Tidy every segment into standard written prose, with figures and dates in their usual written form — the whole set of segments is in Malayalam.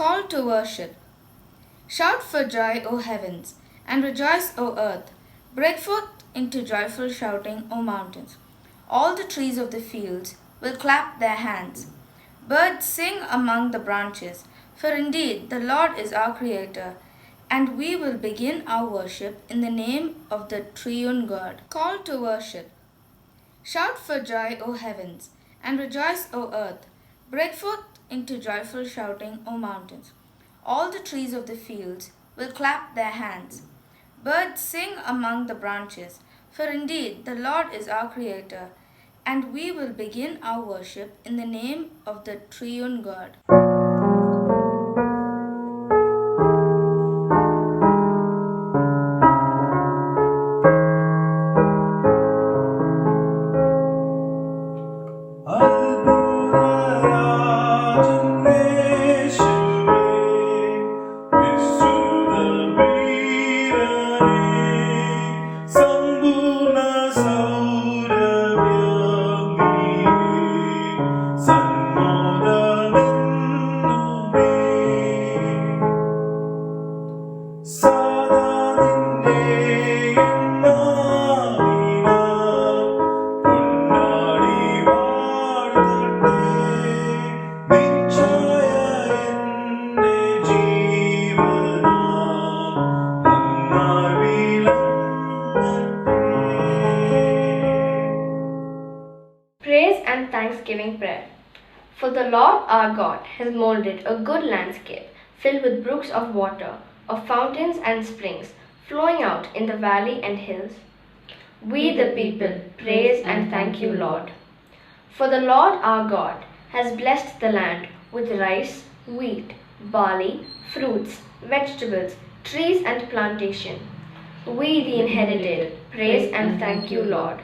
Call to worship. Shout for joy, O heavens, and rejoice, O earth. Break forth into joyful shouting, O mountains. All the trees of the fields will clap their hands. Birds sing among the branches, for indeed the Lord is our Creator, and we will begin our worship in the name of the Triune God. Call to worship. Shout for joy, O heavens, and rejoice, O earth. Break forth into joyful shouting, O mountains. All the trees of the fields will clap their hands. Birds sing among the branches, for indeed the Lord is our Creator, and we will begin our worship in the name of the Triune God. Praise and Thanksgiving Prayer. For the Lord our God has molded a good landscape filled with brooks of water, of fountains and springs flowing out in the valley and hills. We the people praise and thank you, Lord. For the Lord our God has blessed the land with rice, wheat, barley, fruits, vegetables, trees and plantation. We the inherited praise and thank you, Lord.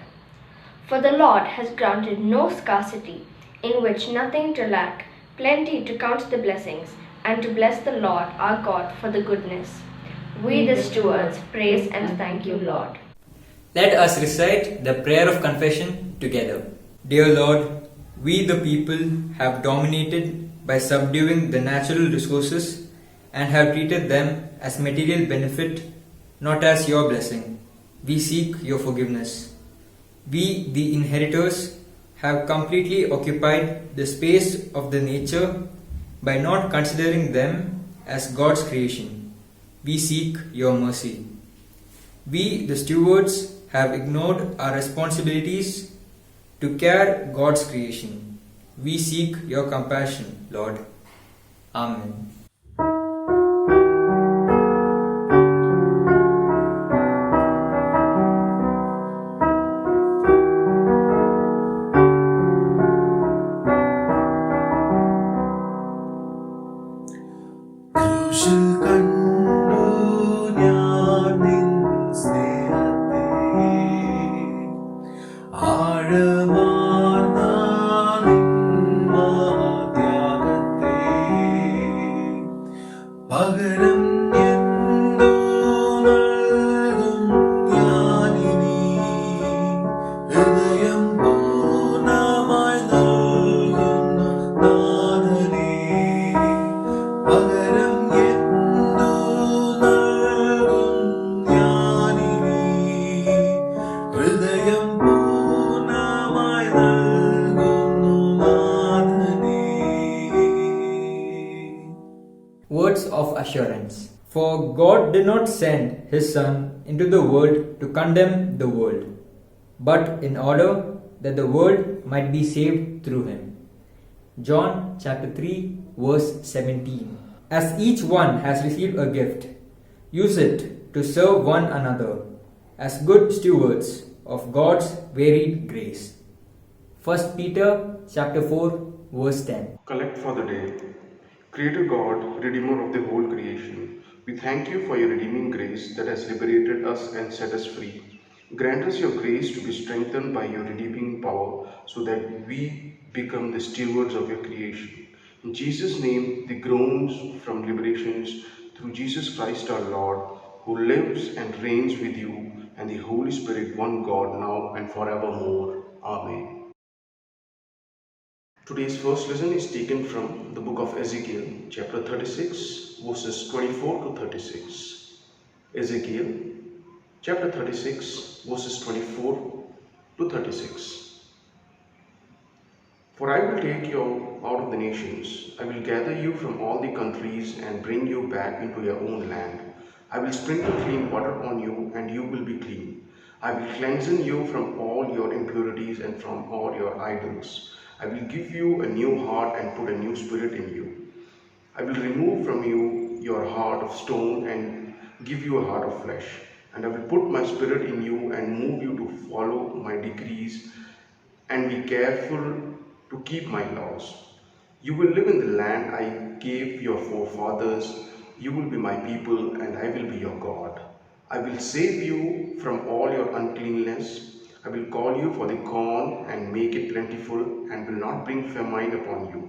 For the Lord has granted no scarcity, in which nothing to lack, plenty to count the blessings, and to bless the Lord our God for the goodness. We the stewards praise and thank you, Lord. Let us recite the prayer of confession together. Dear Lord, we the people have dominated by subduing the natural resources and have treated them as material benefit, not as your blessing. We seek your forgiveness. We, the inheritors, have completely occupied the space of the nature by not considering them as God's creation. We seek your mercy. We, the stewards, have ignored our responsibilities to care God's creation. We seek your compassion, Lord. Amen. Words of assurance. For God did not send his Son into the world to condemn the world, but in order that the world might be saved through him. John chapter 3 verse 17. As each one has received a gift, use it to serve one another as good stewards of God's varied grace. 1 Peter chapter 4 verse 10. Collect for the day. Creator God, Redeemer of the whole creation, we thank you for your redeeming grace that has liberated us and set us free. Grant us your grace to be strengthened by your redeeming power so that we become the stewards of your creation. In Jesus' name, the groans from liberations through Jesus Christ our Lord, who lives and reigns with you and the Holy Spirit, one God, now and forevermore. Amen. Today's first lesson is taken from the book of Ezekiel, chapter 36, verses 24 to 36. Ezekiel, chapter 36, verses 24 to 36. For I will take you out of the nations, I will gather you from all the countries and bring you back into your own land. I will sprinkle clean water on you, and you will be clean. I will cleanse you from all your impurities and from all your idols. I will give you a new heart and put a new spirit in you. I will remove from you your heart of stone and give you a heart of flesh. And I will put my spirit in you and move you to follow my decrees and be careful to keep my laws. You will live in the land I gave your forefathers. You will be my people, and I will be your God. I will save you from all your uncleanness. I will call you for the corn and make it plentiful, and will not bring famine upon you.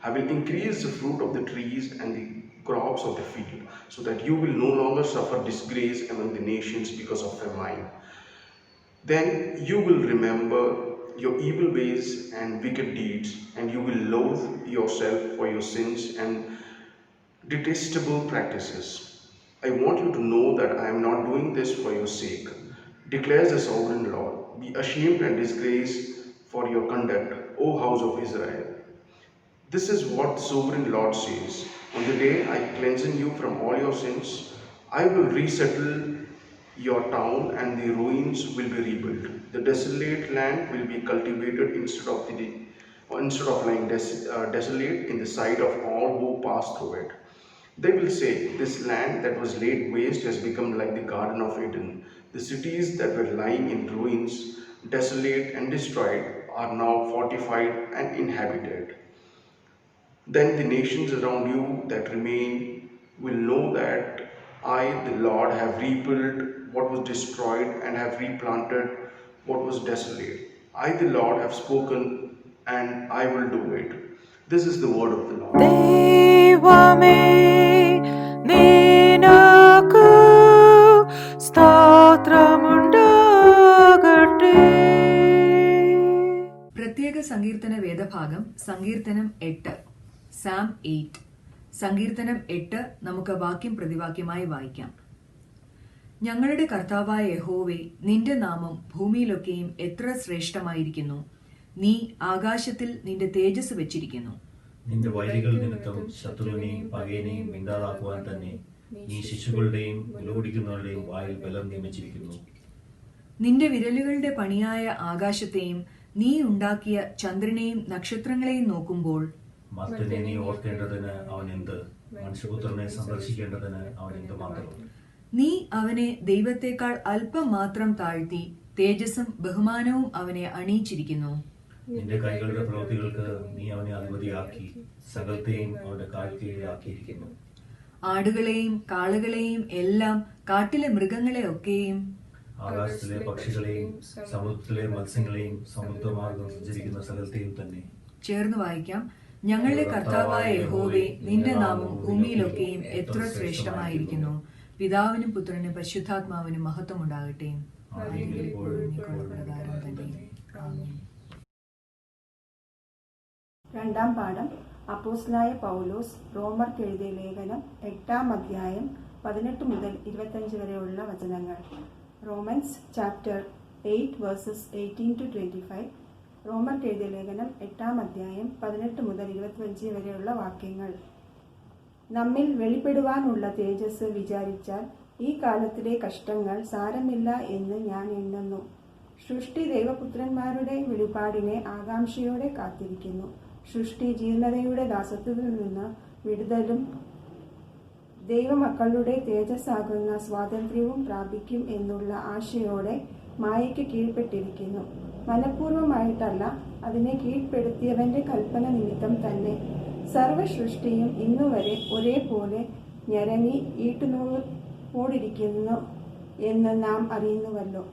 I will increase the fruit of the trees and the crops of the field, so that you will no longer suffer disgrace among the nations because of famine. Then you will remember your evil ways and wicked deeds, and you will loathe yourself for your sins and detestable practices. I want you to know that I am not doing this for your sake, declares the sovereign Lord. Be ashamed and disgraced for your conduct, O house of Israel. This is what the sovereign Lord says. On the day I cleanse you from all your sins, I will resettle your town, and the ruins will be rebuilt. The desolate land will be cultivated instead of lying desolate in the sight of all who pass through it. They will say, this land that was laid waste has become like the Garden of Eden. The cities that were lying in ruins, desolate and destroyed, are now fortified and inhabited. Then the nations around you that remain will know that I, the Lord, have rebuilt what was destroyed and have replanted what was desolate. I, the Lord, have spoken, and I will do it. This is the word of the Lord. ദൈവമേ നിനക്ക് സ്തോത്രമുണ്ടാകട്ടെ. പ്രത്യേക സങ്കീർത്തന വേദഭാഗം സങ്കീർത്തനം 8, സാം 8. സങ്കീർത്തനം 8 നമുക്ക് വാക്യം പ്രതിവാക്യമായി വായിക്കാം. ഞങ്ങളുടെ കർത്താവായ യഹോവേ, നിന്റെ നാമം ഭൂമിയിലൊക്കെയും എത്ര ശ്രേഷ്ഠമായിരിക്കുന്നു. നീ ആകാശത്തിൽ നിന്റെ തേജസ് വെച്ചിരിക്കുന്നു. നിന്റെ വൈരികൾ നിമിത്തം ശത്രുവിനെയും പകയനെയും മിണ്ടാതാക്കുവാൻ തന്നെ നീ ശിശുക്കളുടെയും മുലകുടിക്കുന്നവരുടെയും വായിൽ ബലം നിയമിച്ചിരിക്കുന്നു. നിന്റെ വിരലുകളുടെ പണിയായ ആകാശത്തെയും നീ ഉണ്ടാക്കിയ ചന്ദ്രനെയും നക്ഷത്രങ്ങളെയും നോക്കുമ്പോൾ മർത്യനെ നീ ഓർക്കേണ്ടതിന് അവൻ എന്ത്, മനുഷ്യപുത്രനെ സന്ദർശിക്കേണ്ടതിന് അവൻ എന്തുമാത്രം. നീ അവനെ ദൈവത്തെക്കാൾ അല്പം മാത്രം താഴ്ത്തി തേജസ്സും ബഹുമാനവും അവനെ അണിയിച്ചിരിക്കുന്നു. നിന്റെ കൈകളുടെ പ്രവൃത്തികൾക്ക് നീ അവനെ അധിപതിയാക്കി സകലത്തെയും അവന്റെ കാൽ കീഴിലാക്കിയിരിക്കുന്നു. ആടുകളെയും കാളകളെയും എല്ലാം, കാട്ടിലെ മൃഗങ്ങളെ ഒക്കെയും, ആകാശത്തിലെ പക്ഷികളെയും സമുദ്രത്തിലെ മത്സ്യങ്ങളെയും സമുദ്രമാർഗം സഞ്ചരിക്കുന്ന സകലത്തെയും തന്നെ. ചേർന്ന് വായിക്കാം. ഞങ്ങളുടെ കർത്താവായ യഹോവേ, നിന്റെ നാമം ഭൂമിയിലൊക്കെയും എത്ര ശ്രേഷ്ഠമായിരിക്കുന്നു. പിതാവിനും പുത്രനും പരിശുദ്ധാത്മാവിനും മഹത്വം ഉണ്ടാകട്ടെ. പ്രകാരം തന്നെ. ആമേൻ. രണ്ടാം പാഠം അപ്പോസ്തലനായ പൗലോസ് റോമർക്ക് എഴുതിയ ലേഖനം 8-ാം അധ്യായം 18 മുതൽ 25 വരെയുള്ള വചനങ്ങൾ. Romance chapter 8 versus 18 to 25. റോമർക്ക് എഴുതിയ ലേഖനം 8-ാം അധ്യായം 18 മുതൽ 25 വരെയുള്ള വാക്യങ്ങൾ. നമ്മിൽ വെളിപ്പെടുവാനുള്ള തേജസ് വിചാരിച്ചാൽ ഈ കാലത്തിലെ കഷ്ടങ്ങൾ സാരമില്ല എന്ന് ഞാൻ എണ്ണുന്നു. സൃഷ്ടി ദൈവപുത്രന്മാരുടെ വെളിപാടിനെ ആകാംക്ഷയോടെ കാത്തിരിക്കുന്നു. സൃഷ്ടി ജീർണതയുടെ ദാസത്വത്തിൽ നിന്ന് വിടുതലും ദൈവമക്കളുടെ തേജസ്സാകുന്ന സ്വാതന്ത്ര്യവും പ്രാപിക്കും എന്നുള്ള ആശയോടെ മായയ്ക്ക് കീഴ്പ്പെട്ടിരിക്കുന്നു. മനഃപൂർവ്വമായിട്ടല്ല, അതിനെ കീഴ്പ്പെടുത്തിയവന്റെ കൽപ്പന നിമിത്തം തന്നെ. സർവസൃഷ്ടിയും ഇന്നുവരെ ഒരേപോലെ ഞരങ്ങി ഈട്ടുനൂലോടിരിക്കുന്നു എന്ന് നാം അറിയുന്നുവല്ലോ.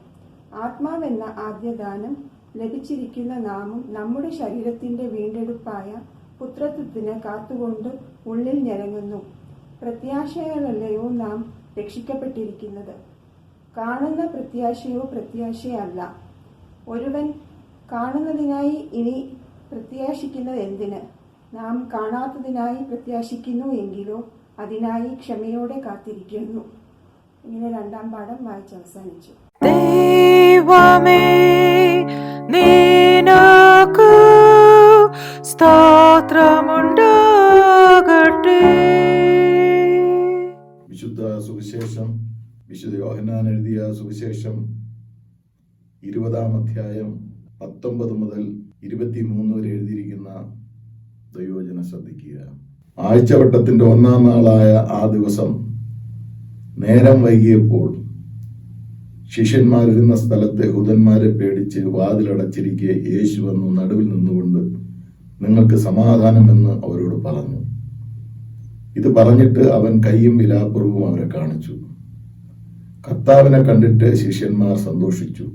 ആത്മാവെന്ന ആദ്യദാനം ലഭിച്ചിരിക്കുന്ന നാമും നമ്മുടെ ശരീരത്തിന്റെ വീണ്ടെടുപ്പായ പുത്രത്വത്തിന് കാത്തുകൊണ്ട് ഉള്ളിൽ ഞരങ്ങുന്നു. പ്രത്യാശയാലല്ലയോ നാം രക്ഷിക്കപ്പെട്ടിരിക്കുന്നത്. കാണുന്ന പ്രത്യാശയോ പ്രത്യാശയല്ല. ഒരുവൻ കാണുന്നതിനായി ഇനി പ്രത്യാശിക്കുന്നത് എന്തിന്? നാം കാണാത്തതിനായി പ്രത്യാശിക്കുന്നു എങ്കിലോ അതിനായി ക്ഷമയോടെ കാത്തിരിക്കുന്നു. ഇങ്ങനെ 2-ാം പാഠം വായിച്ച് അവസാനിച്ചു. ദൈവമേ നിനക്ക് സ്തോത്രമുണ്ടാകട്ടെ. വിശുദ്ധ സുവിശേഷം വിശുദ്ധ യോഹന്നാൻ എഴുതിയ സുവിശേഷം 20-ാം അധ്യായം 19 മുതൽ 23 വരെ എഴുതിയിരിക്കുന്ന ദൈവവചനം ശ്രദ്ധിക്കുക. ആഴ്ചവട്ടത്തിന്റെ 1-ാം നാളായ ആ ദിവസം നേരം വൈകിയപ്പോൾ ശിഷ്യന്മാരിരുന്ന സ്ഥലത്ത് യഹൂദന്മാരെ പേടിച്ച് വാതിലടച്ചിരിക്കെ യേശു വന്നു നടുവിൽ നിന്നുകൊണ്ട് നിങ്ങൾക്ക് സമാധാനമെന്ന് അവരോട് പറഞ്ഞു. ഇത് പറഞ്ഞിട്ട് അവൻ കൈയും വിലാപ്പുറവും അവരെ കാണിച്ചു. കർത്താവിനെ കണ്ടിട്ട് ശിഷ്യന്മാർ സന്തോഷിച്ചു.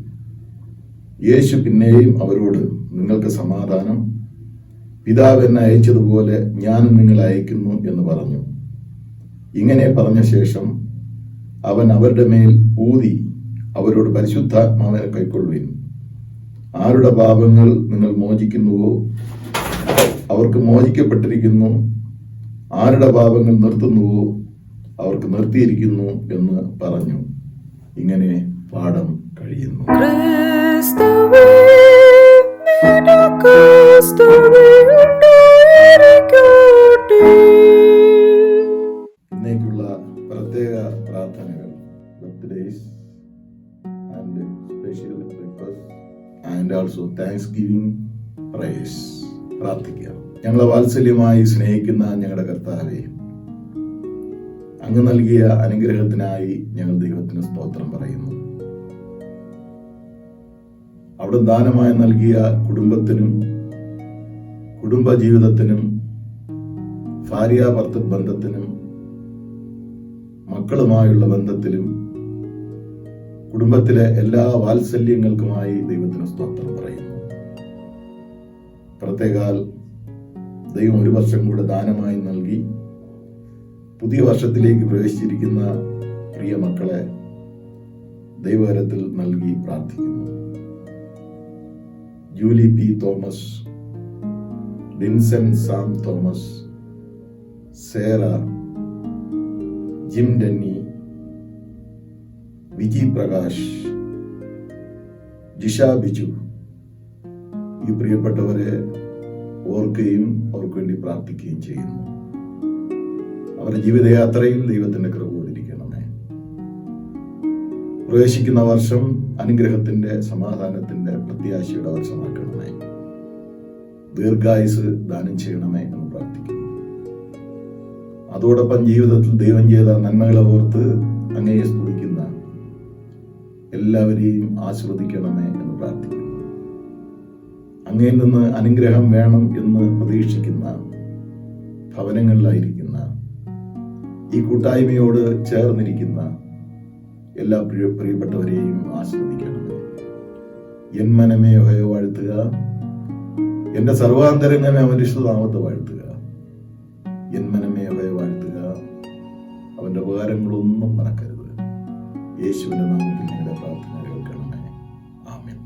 യേശു പിന്നെയും അവരോട് നിങ്ങൾക്ക് സമാധാനം, പിതാവ് എന്നെ അയച്ചതുപോലെ ഞാനും നിങ്ങളെ അയക്കുന്നു എന്ന് പറഞ്ഞു. ഇങ്ങനെ പറഞ്ഞ ശേഷം അവൻ അവരുടെ മേൽ ഊതി അവരോട് പരിശുദ്ധാത്മാവിനെ കൈക്കൊള്ളുവിൻ. ആരുടെ പാപങ്ങൾ നിങ്ങൾ മോചിക്കുന്നുവോ അവർക്ക് മോചിക്കപ്പെട്ടിരിക്കുന്നു, ആരുടെ പാപങ്ങൾ നിർത്തുന്നുവോ അവർക്ക് നിർത്തിയിരിക്കുന്നു എന്ന് പറഞ്ഞു. ഇങ്ങനെ പാഠം കഴിയുന്നു. ക്രിസ്തുവേ നിനക്ക് സ്തുതിയുണ്ടായിരിക്കട്ടെ. ഇന്നേക്കുള്ള പ്രത്യേക പ്രാർത്ഥനകൾ, birthdays and special request and also thanks giving praise. പ്രാർത്ഥിക്കാം. ഞങ്ങളെ വാത്സല്യമായി സ്നേഹിക്കുന്ന ഞങ്ങളുടെ കർത്താവേ, അങ്ങ് നൽകിയ അനുഗ്രഹത്തിനായി ഞങ്ങൾ ദൈവത്തിന് സ്തോത്രം പറയുന്നു. അവിടെ ദാനമായി നൽകിയ കുടുംബത്തിനും കുടുംബജീവിതത്തിനും ഭാര്യാഭർത്തൃ ബന്ധത്തിനും മക്കളുമായുള്ള ബന്ധത്തിലും കുടുംബത്തിലെ എല്ലാ വാത്സല്യങ്ങൾക്കുമായി ദൈവത്തിന് സ്തോത്രം പറയുന്നു. പ്രത്യേകാൽ ദൈവം 1 വർഷം കൂടെ ദാനമായി നൽകി പുതിയ വർഷത്തിലേക്ക് പ്രവേശിച്ചിരിക്കുന്ന പ്രിയ മക്കളെ ദൈവകരത്തിൽ നൽകി പ്രാർത്ഥിക്കുന്നു. ജൂലി പി തോമസ്, ഡിൻസൺ സാം തോമസ്, സേറ, ജിം ഡെന്നി, വിജി പ്രകാശ്, ജിഷ ബിജു, ഈ പ്രിയപ്പെട്ടവരെ ഓർക്കുകയും അവർക്ക് വേണ്ടി പ്രാർത്ഥിക്കുകയും ചെയ്യുന്നു. അവരുടെ ജീവിതയാത്രയിൽ ദൈവത്തിന്റെ കൃപ കൊണ്ടിരിക്കണമേ. പ്രവേശിക്കുന്ന വർഷം അനുഗ്രഹത്തിന്റെ, സമാധാനത്തിന്റെ, പ്രത്യാശയുടെ വർഷമാക്കണമേ. ദീർഘായുസ് ദാനം ചെയ്യണമേ എന്ന് പ്രാർത്ഥിക്കുന്നു. അതോടൊപ്പം ജീവിതത്തിൽ ദൈവം ചെയ്ത നന്മകളെ ഓർത്ത് അങ്ങയെ സ്തുതിക്കുന്ന എല്ലാവരെയും ആശീർവദിക്കണമേ എന്ന് പ്രാർത്ഥിക്കുന്നു. അങ്ങയിൽ നിന്ന് അനുഗ്രഹം വേണം എന്ന് പ്രതീക്ഷിക്കുന്ന ഭവനങ്ങളിലായിരിക്കുന്ന, ഈ കൂട്ടായ്മയോട് ചേർന്നിരിക്കുന്ന എല്ലാ പ്രിയപ്പെട്ടവരെയും ആസ്വദിക്കണമേ. എൻ മനമേ യഹോവയെ വാഴ്ത്തുക, എന്റെ സർവാന്തരംഗമേ അവന്റെ ഇഷ്ടനാമത്തെ വാഴ്ത്തുക. എൻ മനമേ യഹോവയെ വാഴ്ത്തുക, അവന്റെ ഉപകാരങ്ങളൊന്നും മറക്കരുത്. യേശുവിന്റെ നാമത്തിൽ നിങ്ങളുടെ പ്രാർത്ഥന കേൾക്കണമേ. ആമേൻ.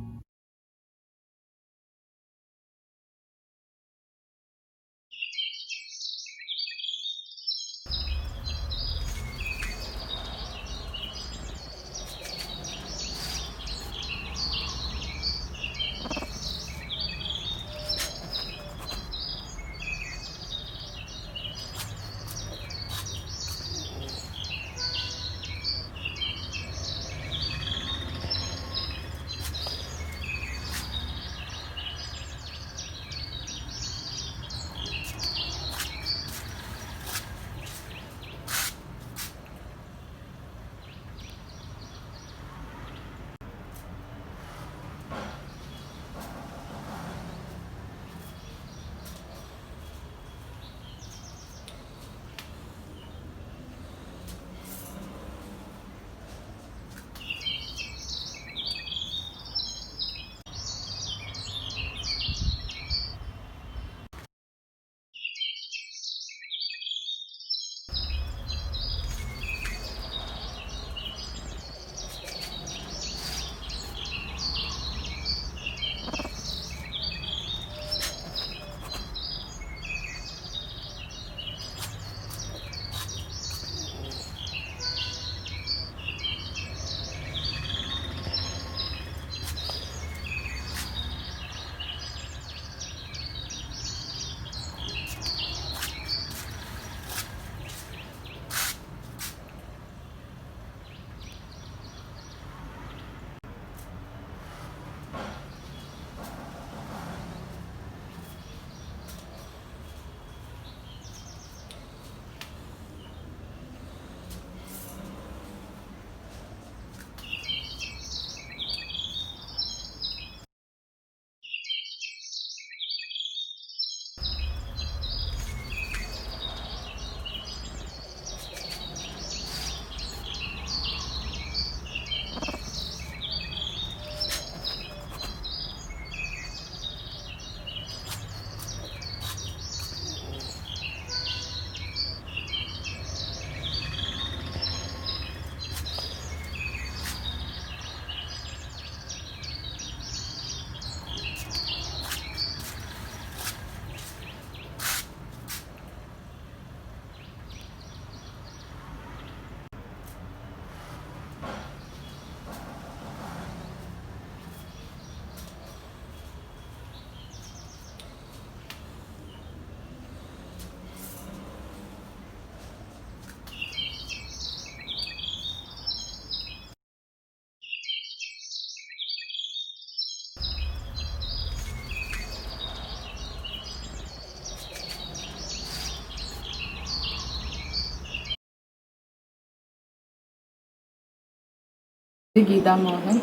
ഗീതാ മോഹൻ.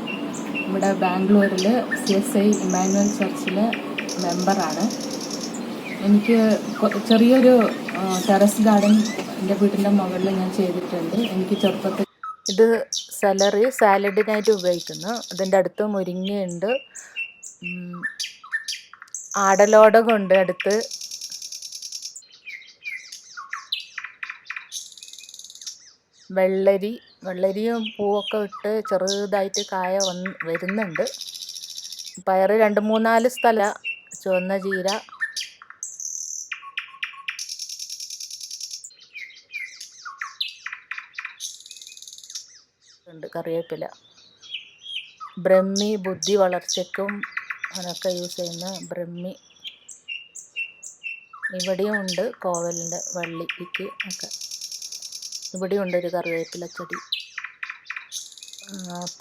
ഇവിടെ ബാംഗ്ലൂരിൽ CSI ഇമ്മാനുവൽ ചർച്ചിലെ മെമ്പറാണ്. എനിക്ക് ചെറിയൊരു ടെറസ് ഗാർഡൻ എൻ്റെ വീട്ടിൻ്റെ മുകളിൽ ഞാൻ ചെയ്തിട്ടുണ്ട്. എനിക്ക് ചെറുപ്പത്തിൽ ഇത് സെലറി സാലഡിനായിട്ട് ഉപയോഗിക്കുന്നു. അതിൻ്റെ അടുത്ത് മുരിങ്ങയുണ്ട്, ആടലോടകമുണ്ട് അടുത്ത്. വെള്ളരിയും പൂവൊക്കെ ഇട്ട് ചെറുതായിട്ട് കായ വരുന്നുണ്ട്. പയറ് 2-3-4 സ്ഥലം, ചുവന്ന ചീര, ഉണ്ട്, കറിവേപ്പില. ബ്രഹ്മി ബുദ്ധി വളർച്ചയ്ക്കും അതിനൊക്കെ യൂസ് ചെയ്യുന്ന ബ്രഹ്മി ഇവിടെയും ഉണ്ട്. കോവലിൻ്റെ വള്ളിക്ക് ഒക്കെ ഇവിടെയും ഉണ്ട് ഒരു കറിവേപ്പില ചെടി.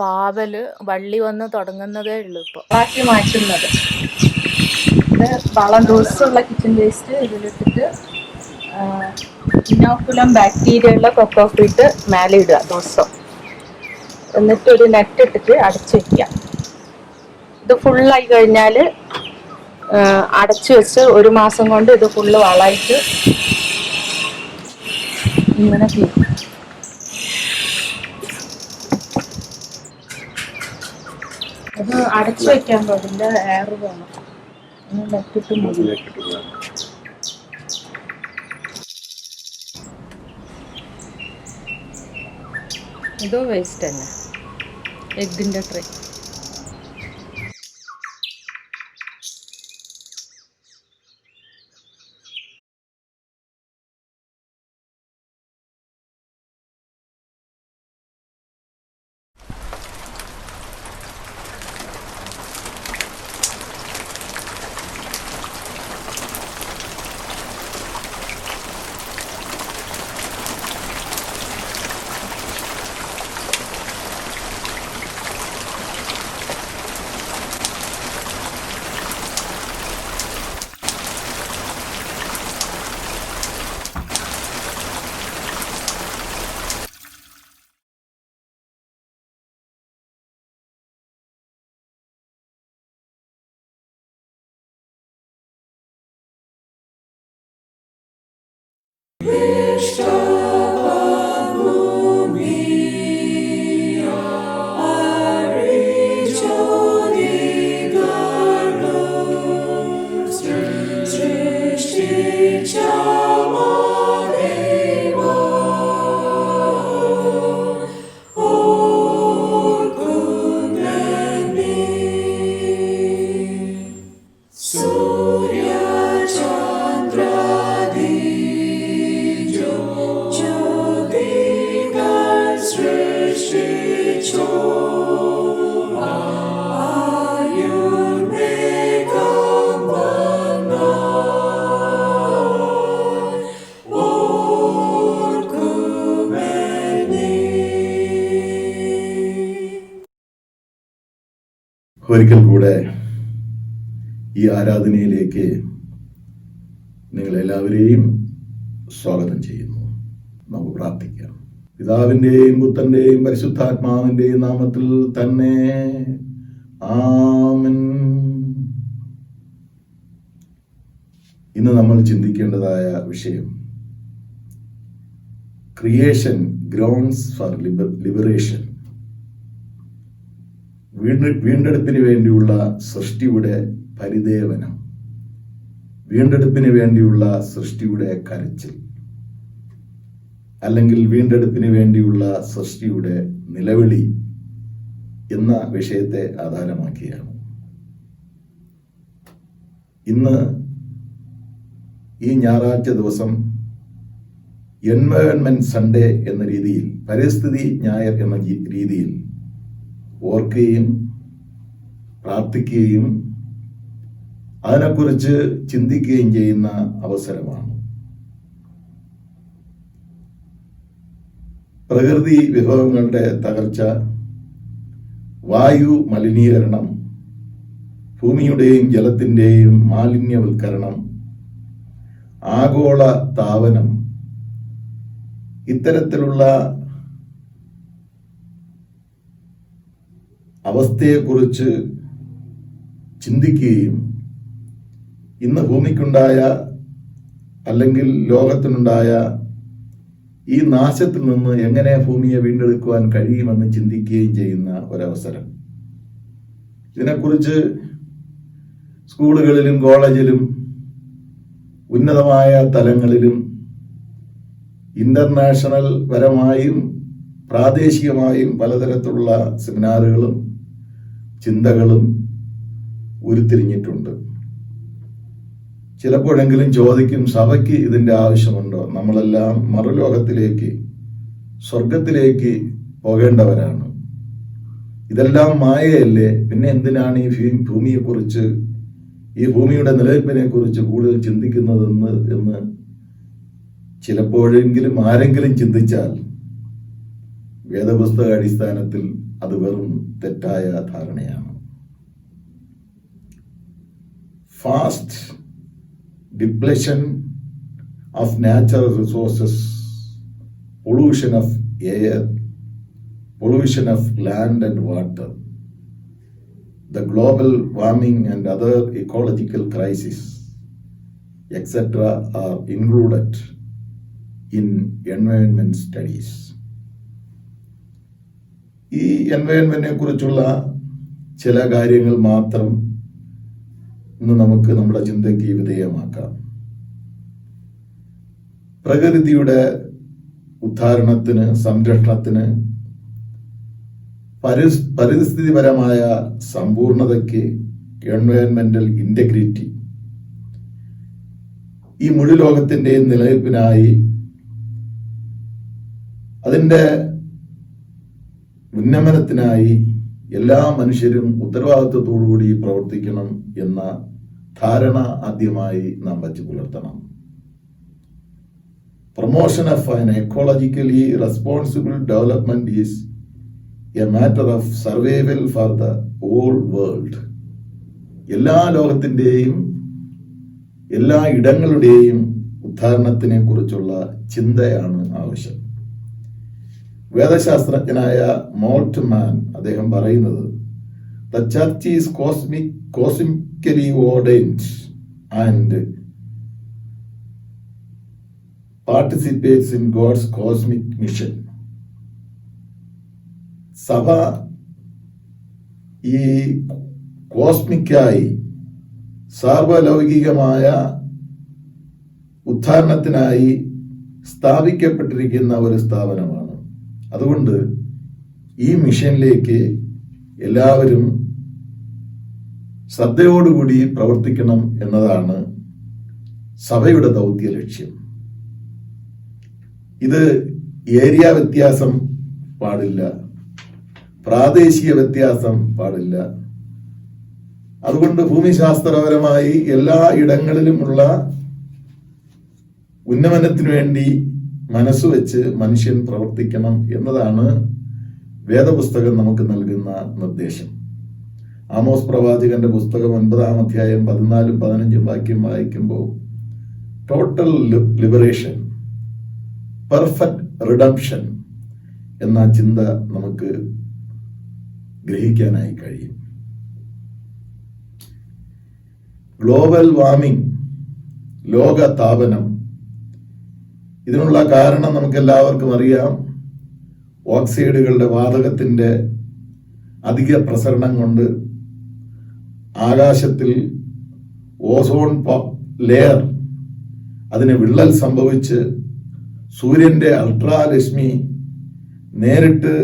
പാവല് വള്ളി വന്ന് തുടങ്ങുന്നതേ ഉള്ളൂ ഇപ്പോൾ. ആക്കി മാറ്റുന്നത് ഇത് വളം ദിവസമുള്ള കിച്ചൺ വേസ്റ്റ് ഇതിലിട്ടിട്ട് ഇനോക്കുലം ബാക്ടീരിയ ഉള്ള കൊക്കോപ്പീറ്റ് മേലെ ഇടുക ദിവസം. എന്നിട്ട് ഒരു നെറ്റ് ഇട്ടിട്ട് അടച്ചു വയ്ക്കുക. ഇത് ഫുള്ളായി കഴിഞ്ഞാൽ അടച്ചു വെച്ച് 1 മാസം കൊണ്ട് ഇത് ഫുള്ള് വളമായിട്ട് ഇങ്ങനെ ചെയ്യും. അത് അടച്ചു വെക്കാൻ പാടില്ല, എയർ വേണം. നെറ്റിട്ട് മൂടി. ഇതോ വേസ്റ്റ് തന്നെ, എഗ്ഗിൻ്റെ ട്രേ. ഒരിക്കൽ കൂടെ ഈ ആരാധനയിലേക്ക് നിങ്ങളെല്ലാവരെയും സ്വാഗതം ചെയ്യുന്നു. നമുക്ക് പ്രാർത്ഥിക്കാം. പിതാവിൻ്റെയും പുത്രൻ്റെയും പരിശുദ്ധാത്മാവിൻ്റെയും നാമത്തിൽ തന്നെ ആമേൻ. ഇന്ന് നമ്മൾ ചിന്തിക്കേണ്ടതായ വിഷയം ക്രിയേഷൻ ഗ്രോൺസ് ഫോർ ലിബറേഷൻ. വീണ്ടെടുപ്പിന് വേണ്ടിയുള്ള സൃഷ്ടിയുടെ പരിദേവനം, വീണ്ടെടുപ്പിന് വേണ്ടിയുള്ള സൃഷ്ടിയുടെ കരച്ചിൽ, അല്ലെങ്കിൽ വീണ്ടെടുപ്പിന് വേണ്ടിയുള്ള സൃഷ്ടിയുടെ നിലവിളി എന്ന വിഷയത്തെ ആധാരമാക്കിയാണ് ഇന്ന് ഈ ഞായറാഴ്ച ദിവസം എൻവയോൺമെന്റ് സൺഡേ എന്ന രീതിയിൽ, പരിസ്ഥിതി ഞായർ എന്ന രീതിയിൽ ഓർക്കുകയും പ്രാർത്ഥിക്കുകയും അതിനെക്കുറിച്ച് ചിന്തിക്കുകയും ചെയ്യുന്ന അവസരമാണ്. പ്രകൃതി വിഭവങ്ങളുടെ തകർച്ച, വായു മലിനീകരണം, ഭൂമിയുടെയും ജലത്തിൻ്റെയും മാലിന്യവൽക്കരണം, ആഗോള താപനം, ഇത്തരത്തിലുള്ള അവസ്ഥയെക്കുറിച്ച് ചിന്തിക്കുകയും ഇന്ന് ഭൂമിക്കുണ്ടായ അല്ലെങ്കിൽ ലോകത്തിനുണ്ടായ ഈ നാശത്തിൽ നിന്ന് എങ്ങനെ ഭൂമിയെ വീണ്ടെടുക്കുവാൻ കഴിയുമെന്ന് ചിന്തിക്കുകയും ചെയ്യുന്ന ഒരവസരം. ഇതിനെക്കുറിച്ച് സ്കൂളുകളിലും കോളേജിലും ഉന്നതമായ തലങ്ങളിലും ഇന്റർനാഷണൽ പരമായും പ്രാദേശികമായും പലതരത്തിലുള്ള സെമിനാറുകളും ചിന്തകളും ഉരുത്തിരിഞ്ഞിട്ടുണ്ട്. ചിലപ്പോഴെങ്കിലും ചോദിക്കും, സഭയ്ക്ക് ഇതിൻ്റെ ആവശ്യമുണ്ടോ? നമ്മളെല്ലാം മറുലോകത്തിലേക്ക്, സ്വർഗത്തിലേക്ക് പോകേണ്ടവരാണ്. ഇതെല്ലാം മായയല്ലേ? പിന്നെ എന്തിനാണ് ഈ ഭൂമിയെക്കുറിച്ച്, ഈ ഭൂമിയുടെ നിലനിൽപ്പിനെ കുറിച്ച് കൂടുതൽ ചിന്തിക്കുന്നതെന്ന് എന്ന് ചിലപ്പോഴെങ്കിലും ആരെങ്കിലും ചിന്തിച്ചാൽ വേദപുസ്തക അടിസ്ഥാനത്തിൽ അത് വെറും തെറ്റായ ധാരണയാണ്. Fast depletion of natural resources, pollution of air, pollution of land and water, the global warming and other ecological crises, etc. are included in environment studies. ഈ എൻവയൺമെന്റിനെ കുറിച്ചുള്ള ചില കാര്യങ്ങൾ മാത്രം ഇന്ന് നമുക്ക് നമ്മുടെ ചിന്തയ്ക്ക് വിധേയമാക്കാം. പ്രകൃതിയുടെ ഉദ്ധാരണത്തിന്, സംരക്ഷണത്തിന്, പരിസ്ഥിതിപരമായ സമ്പൂർണതയ്ക്ക്, എൻവയൺമെന്റൽ ഇന്റഗ്രിറ്റി, ഈ മുഴു ലോകത്തിന്റെയും നിലനിൽപ്പിനായി അതിൻ്റെ ഉന്നമനത്തിനായി എല്ലാ മനുഷ്യരും ഉത്തരവാദിത്വത്തോടുകൂടി പ്രവർത്തിക്കണം എന്ന ധാരണ ആദ്യമായി നാം വച്ചു പുലർത്തണം. Promotion of an ecologically responsible development is a matter of survival for the whole world. എല്ലാ ലോകത്തിൻ്റെയും എല്ലാ ഇടങ്ങളുടെയും ഉദ്ധാരണത്തിനെ കുറിച്ചുള്ള ചിന്തയാണ് ആവശ്യം. വേദശാസ്ത്രജ്ഞനായ മോൾട്ട്മാൻ അദ്ദേഹം പറയുന്നത്, the church is cosmically ordained and participates in God's cosmic mission. സഭ ഈ കോസ്മിക്കായി സാർവലൗകികമായ ഉദ്ധാരണത്തിനായി സ്ഥാപിക്കപ്പെട്ടിരിക്കുന്ന ഒരു സ്ഥാപനമാണ്. അതുകൊണ്ട് ഈ മിഷനിലേക്ക് എല്ലാവരും ശ്രദ്ധയോടുകൂടി പ്രവർത്തിക്കണം എന്നതാണ് സഭയുടെ ദൗത്യ ലക്ഷ്യം. ഇത് ഏരിയ വ്യത്യാസം പാടില്ല, പ്രാദേശിക വ്യത്യാസം പാടില്ല. അതുകൊണ്ട് ഭൂമിശാസ്ത്രപരമായി എല്ലാ ഇടങ്ങളിലുമുള്ള ഉന്നമനത്തിനു വേണ്ടി മനസ്സുവെച്ച് മനുഷ്യൻ പ്രവർത്തിക്കണം എന്നതാണ് വേദപുസ്തകം നമുക്ക് നൽകുന്ന നിർദ്ദേശം. ആമോസ് പ്രവാചകന്റെ പുസ്തകം 9-ാം അധ്യായം 14-15 വാക്യം വായിക്കുമ്പോൾ ടോട്ടൽ ലിബറേഷൻ, പെർഫെക്റ്റ് റിഡംഷൻ എന്ന ചിന്ത നമുക്ക് ഗ്രഹിക്കാനായി കഴിയും. ഗ്ലോബൽ വാർമിംഗ്, ലോക താപനം, ഇതിനുള്ള കാരണം നമുക്ക് എല്ലാവർക്കും അറിയാം. ഓക്സൈഡുകളുടെ വാതകത്തിന്റെ അധിക പ്രസരണം കൊണ്ട് ആകാശത്തിൽ ഓസോൺ ലെയർ അതിന് വിള്ളൽ സംഭവിച്ച് സൂര്യന്റെ അൾട്രാരശ്മി നേരിട്ട്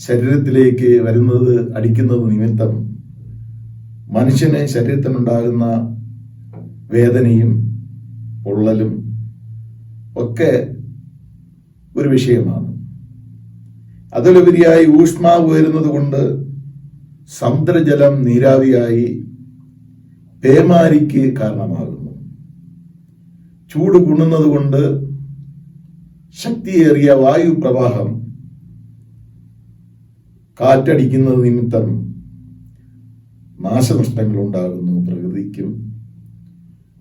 ശരീരത്തിലേക്ക് അടിക്കുന്നത് നിമിത്തം മനുഷ്യന് ശരീരത്തിനുണ്ടാകുന്ന വേദനയും പൊള്ളലും ഒക്കെ ഒരു വിഷയമാണ്. അതിലുപരിയായി ഊഷ്മാവ് വരുന്നത് കൊണ്ട് സമുദ്രജലം നീരാവിയായി പേമാരിക്ക് കാരണമാകുന്നു. ചൂട് കുണുന്നത് കൊണ്ട് ശക്തിയേറിയ വായു പ്രവാഹം കാറ്റടിക്കുന്നത് നിമിത്തം നാശനഷ്ടങ്ങൾ ഉണ്ടാകുന്നു പ്രകൃതിക്കും,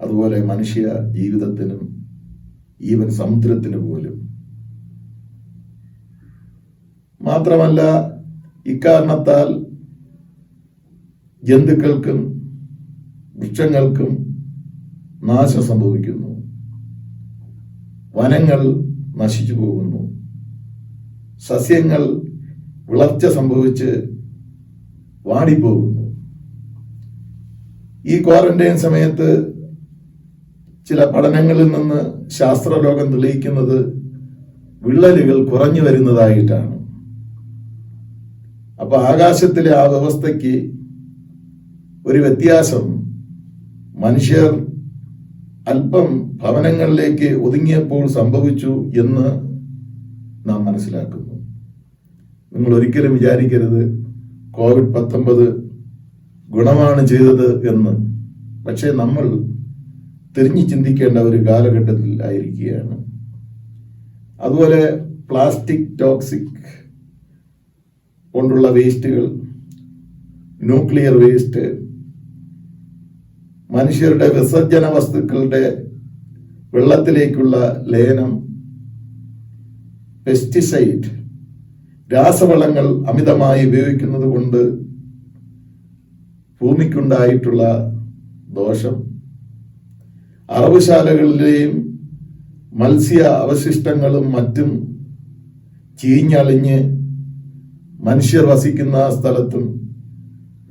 അതുപോലെ മനുഷ്യ ജീവിതത്തിനും, ഈവൻ സമുദ്രത്തിന് പോലും. മാത്രമല്ല, ഇക്കാരണത്താൽ ജന്തുക്കൾക്കും വൃക്ഷങ്ങൾക്കും നാശം സംഭവിക്കുന്നു. വനങ്ങൾ നശിച്ചു പോകുന്നു. സസ്യങ്ങൾ വിളർച്ച സംഭവിച്ച് വാടിപ്പോകുന്നു. ഈ ക്വാറന്റൈൻ സമയത്ത് ചില പഠനങ്ങളിൽ നിന്ന് ശാസ്ത്രലോകം തെളിയിക്കുന്നത് വിള്ളലുകൾ കുറഞ്ഞു വരുന്നതായിട്ടാണ്. അപ്പൊ ആകാശത്തിലെ ആ വ്യവസ്ഥയ്ക്ക് ഒരു വ്യത്യാസം മനുഷ്യർ അല്പം ഭവനങ്ങളിലേക്ക് ഒതുങ്ങിയപ്പോൾ സംഭവിച്ചു എന്ന് നാം മനസ്സിലാക്കുന്നു. നിങ്ങൾ ഒരിക്കലും വിചാരിക്കരുത് COVID-19 ഗുണമാണ് ചെയ്തത് എന്ന്. പക്ഷേ നമ്മൾ തിരിഞ്ഞു ചിന്തിക്കേണ്ട ഒരു കാലഘട്ടത്തിൽ ആയിരിക്കുകയാണ്. അതുപോലെ പ്ലാസ്റ്റിക് ടോക്സിക് കൊണ്ടുള്ള വേസ്റ്റുകൾ, ന്യൂക്ലിയർ വേസ്റ്റ്, മനുഷ്യരുടെ വിസർജന വസ്തുക്കളുടെ വെള്ളത്തിലേക്കുള്ള ലയനം, പെസ്റ്റിസൈഡ്, രാസവളങ്ങൾ അമിതമായി ഉപയോഗിക്കുന്നത് കൊണ്ട് ഭൂമിക്കുണ്ടായിട്ടുള്ള ദോഷം, അറവുശാലകളിലെയും മത്സ്യ അവശിഷ്ടങ്ങളും മറ്റും ചീഞ്ഞളിഞ്ഞ് മനുഷ്യർ വസിക്കുന്ന സ്ഥലത്തും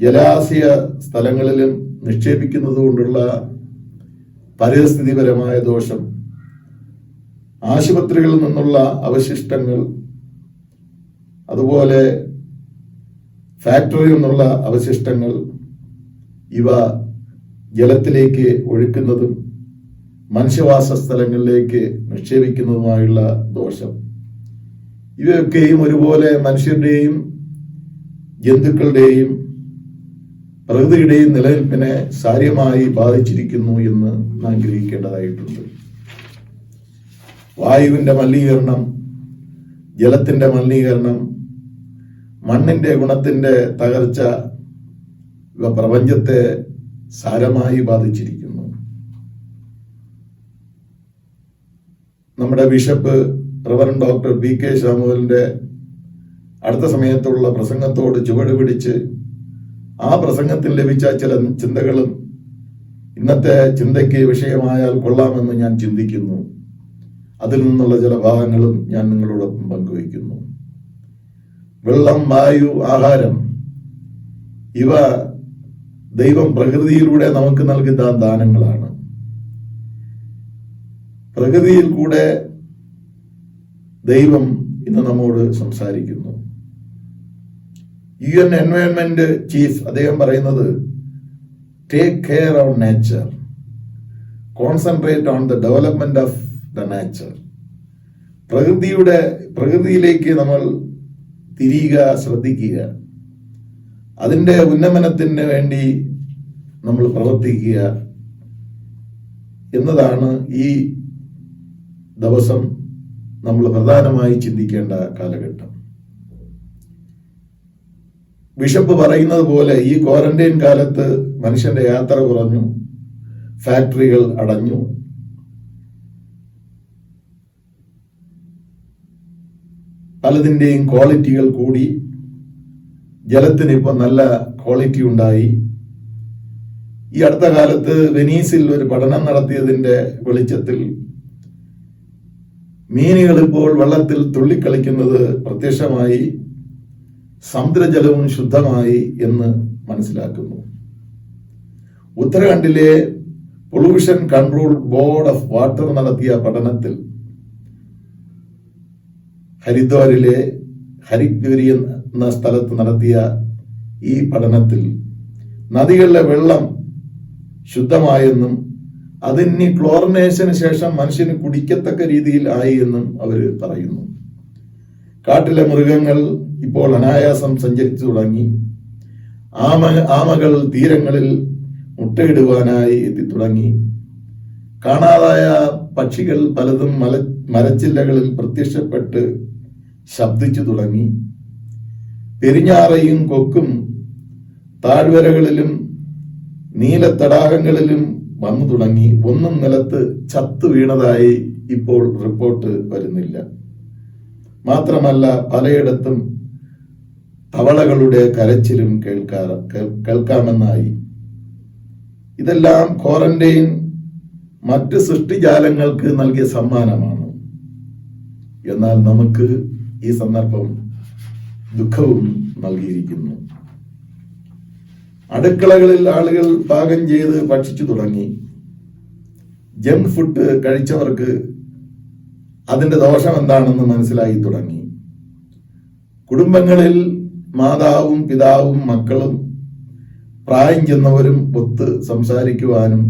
ജലാശയ സ്ഥലങ്ങളിലും നിക്ഷേപിക്കുന്നത് കൊണ്ടുള്ള പരിസ്ഥിതിപരമായ ദോഷം, ആശുപത്രികളിൽ നിന്നുള്ള അവശിഷ്ടങ്ങൾ, അതുപോലെ ഫാക്ടറിയിൽ നിന്നുള്ള അവശിഷ്ടങ്ങൾ, ഇവ ജലത്തിലേക്ക് ഒഴുക്കുന്നതും മനുഷ്യവാസ സ്ഥലങ്ങളിലേക്ക് നിക്ഷേപിക്കുന്നതുമായുള്ള ദോഷം, ഇവയൊക്കെയും ഒരുപോലെ മനുഷ്യരുടെയും ജന്തുക്കളുടെയും പ്രകൃതിയുടെയും നിലനിൽപ്പിനെ സാരമായി ബാധിച്ചിരിക്കുന്നു എന്ന് നാം ഗ്രഹിക്കേണ്ടതായിട്ടുണ്ട്. വായുവിന്റെ മലിനീകരണം, ജലത്തിന്റെ മലിനീകരണം, മണ്ണിന്റെ ഗുണത്തിന്റെ തകർച്ച, ഇവ പ്രപഞ്ചത്തെ സാരമായി ബാധിച്ചിരിക്കുന്നു. നമ്മുടെ ബിഷപ്പ് റവറൻഡ് ഡോക്ടർ PK ശാമുവലിന്റെ അടുത്ത സമയത്തുള്ള പ്രസംഗത്തോട് ചുവട് പിടിച്ച് ആ പ്രസംഗത്തിൽ ലഭിച്ച ചില ചിന്തകളും ഇന്നത്തെ ചിന്തയ്ക്ക് വിഷയമായാൽ കൊള്ളാമെന്ന് ഞാൻ ചിന്തിക്കുന്നു. അതിൽ നിന്നുള്ള ചില ഭാഗങ്ങളും ഞാൻ നിങ്ങളോടൊപ്പം പങ്കുവയ്ക്കുന്നു. വെള്ളം, വായു, ആഹാരം, ഇവ ദൈവം പ്രകൃതിയിലൂടെ നമുക്ക് നൽകുന്ന ദാനങ്ങളാണ്. പ്രകൃതിയിൽ കൂടെ ദൈവം ഇന്ന് നമ്മോട് സംസാരിക്കുന്നു. UN എൻവയോൺമെന്റ് ചീഫ് അദ്ദേഹം പറയുന്നത്, take care on nature, concentrate on the development of the nature. പ്രകൃതിയിലേക്ക് നമ്മൾ തിരിയുക, ശ്രദ്ധിക്കുക, അതിന്റെ ഉന്നമനത്തിന് വേണ്ടി നമ്മൾ പ്രവർത്തിക്കുക എന്നതാണ് ഈ ദിവസം നമ്മൾ പ്രധാനമായി ചിന്തിക്കേണ്ട കാലഘട്ടം. ബിഷപ്പ് പറയുന്നത് പോലെ ഈ ക്വാറന്റൈൻ കാലത്ത് മനുഷ്യന്റെ യാത്ര കുറഞ്ഞു, ഫാക്ടറികൾ അടഞ്ഞു, പലതിൻ്റെയും ക്വാളിറ്റികൾ കൂടി, ജലത്തിന് ഇപ്പൊ നല്ല ക്വാളിറ്റി ഉണ്ടായി. ഈ അടുത്ത കാലത്ത് വെനീസിൽ ഒരു പഠനം നടത്തിയതിന്റെ വെളിച്ചത്തിൽ മീനുകൾ ഇപ്പോൾ വെള്ളത്തിൽ തുള്ളിക്കളിക്കുന്നത് പ്രത്യക്ഷമായി, സമുദ്രജലവും ശുദ്ധമായി എന്ന് മനസ്സിലാക്കുന്നു. ഉത്തരാഖണ്ഡിലെ pollution control board of water നടത്തിയ പഠനത്തിൽ, ഹരിദ്വാറിലെ ഹരിദ്വാരി എന്ന സ്ഥലത്ത് നടത്തിയ ഈ പഠനത്തിൽ നദികളിലെ വെള്ളം ശുദ്ധമായെന്നും അതിന് ക്ലോറിനേഷന് ശേഷം മനുഷ്യന് കുടിക്കത്തക്ക രീതിയിൽ ആയി എന്നും അവർ പറയുന്നു. കാട്ടിലെ മൃഗങ്ങൾ ഇപ്പോൾ അനായാസം സഞ്ചരിച്ചു തുടങ്ങി. ആമകൾ തീരങ്ങളിൽ മുട്ടയിടുവാനായി എത്തിത്തുടങ്ങി. കാണാതായ പക്ഷികൾ പലതും മരച്ചില്ലകളിൽ പ്രത്യക്ഷപ്പെട്ട് ശബ്ദിച്ചു തുടങ്ങി. പെരിഞ്ഞാറയും കൊക്കും താഴ്വരകളിലും നീലത്തടാകങ്ങളിലും വന്നു തുടങ്ങി. ഒന്നും നിലത്ത് ചത്തു വീണതായി ഇപ്പോൾ റിപ്പോർട്ട് വരുന്നില്ല. മാത്രമല്ല, പലയിടത്തും തവളകളുടെ കരച്ചിലും കേൾക്കാമെന്നായി. ഇതെല്ലാം ക്വാറന്റൈൻ മറ്റ് സൃഷ്ടിജാലങ്ങൾക്ക് നൽകിയ സമ്മാനമാണ്. എന്നാൽ നമുക്ക് ഈ സന്ദർഭം ദുഃഖവും നൽകിയിരിക്കുന്നു. അടുക്കളകളിൽ ആളുകൾ പാകം ചെയ്ത് ഭക്ഷിച്ചു തുടങ്ങി. ജങ്ക് ഫുഡ് കഴിച്ചവർക്ക് അതിന്റെ ദോഷം എന്താണെന്ന് മനസ്സിലായി തുടങ്ങി. കുടുംബങ്ങളിൽ മാതാവും പിതാവും മക്കളും പ്രായം ചെന്നവരും ഒത്ത് സംസാരിക്കുവാനും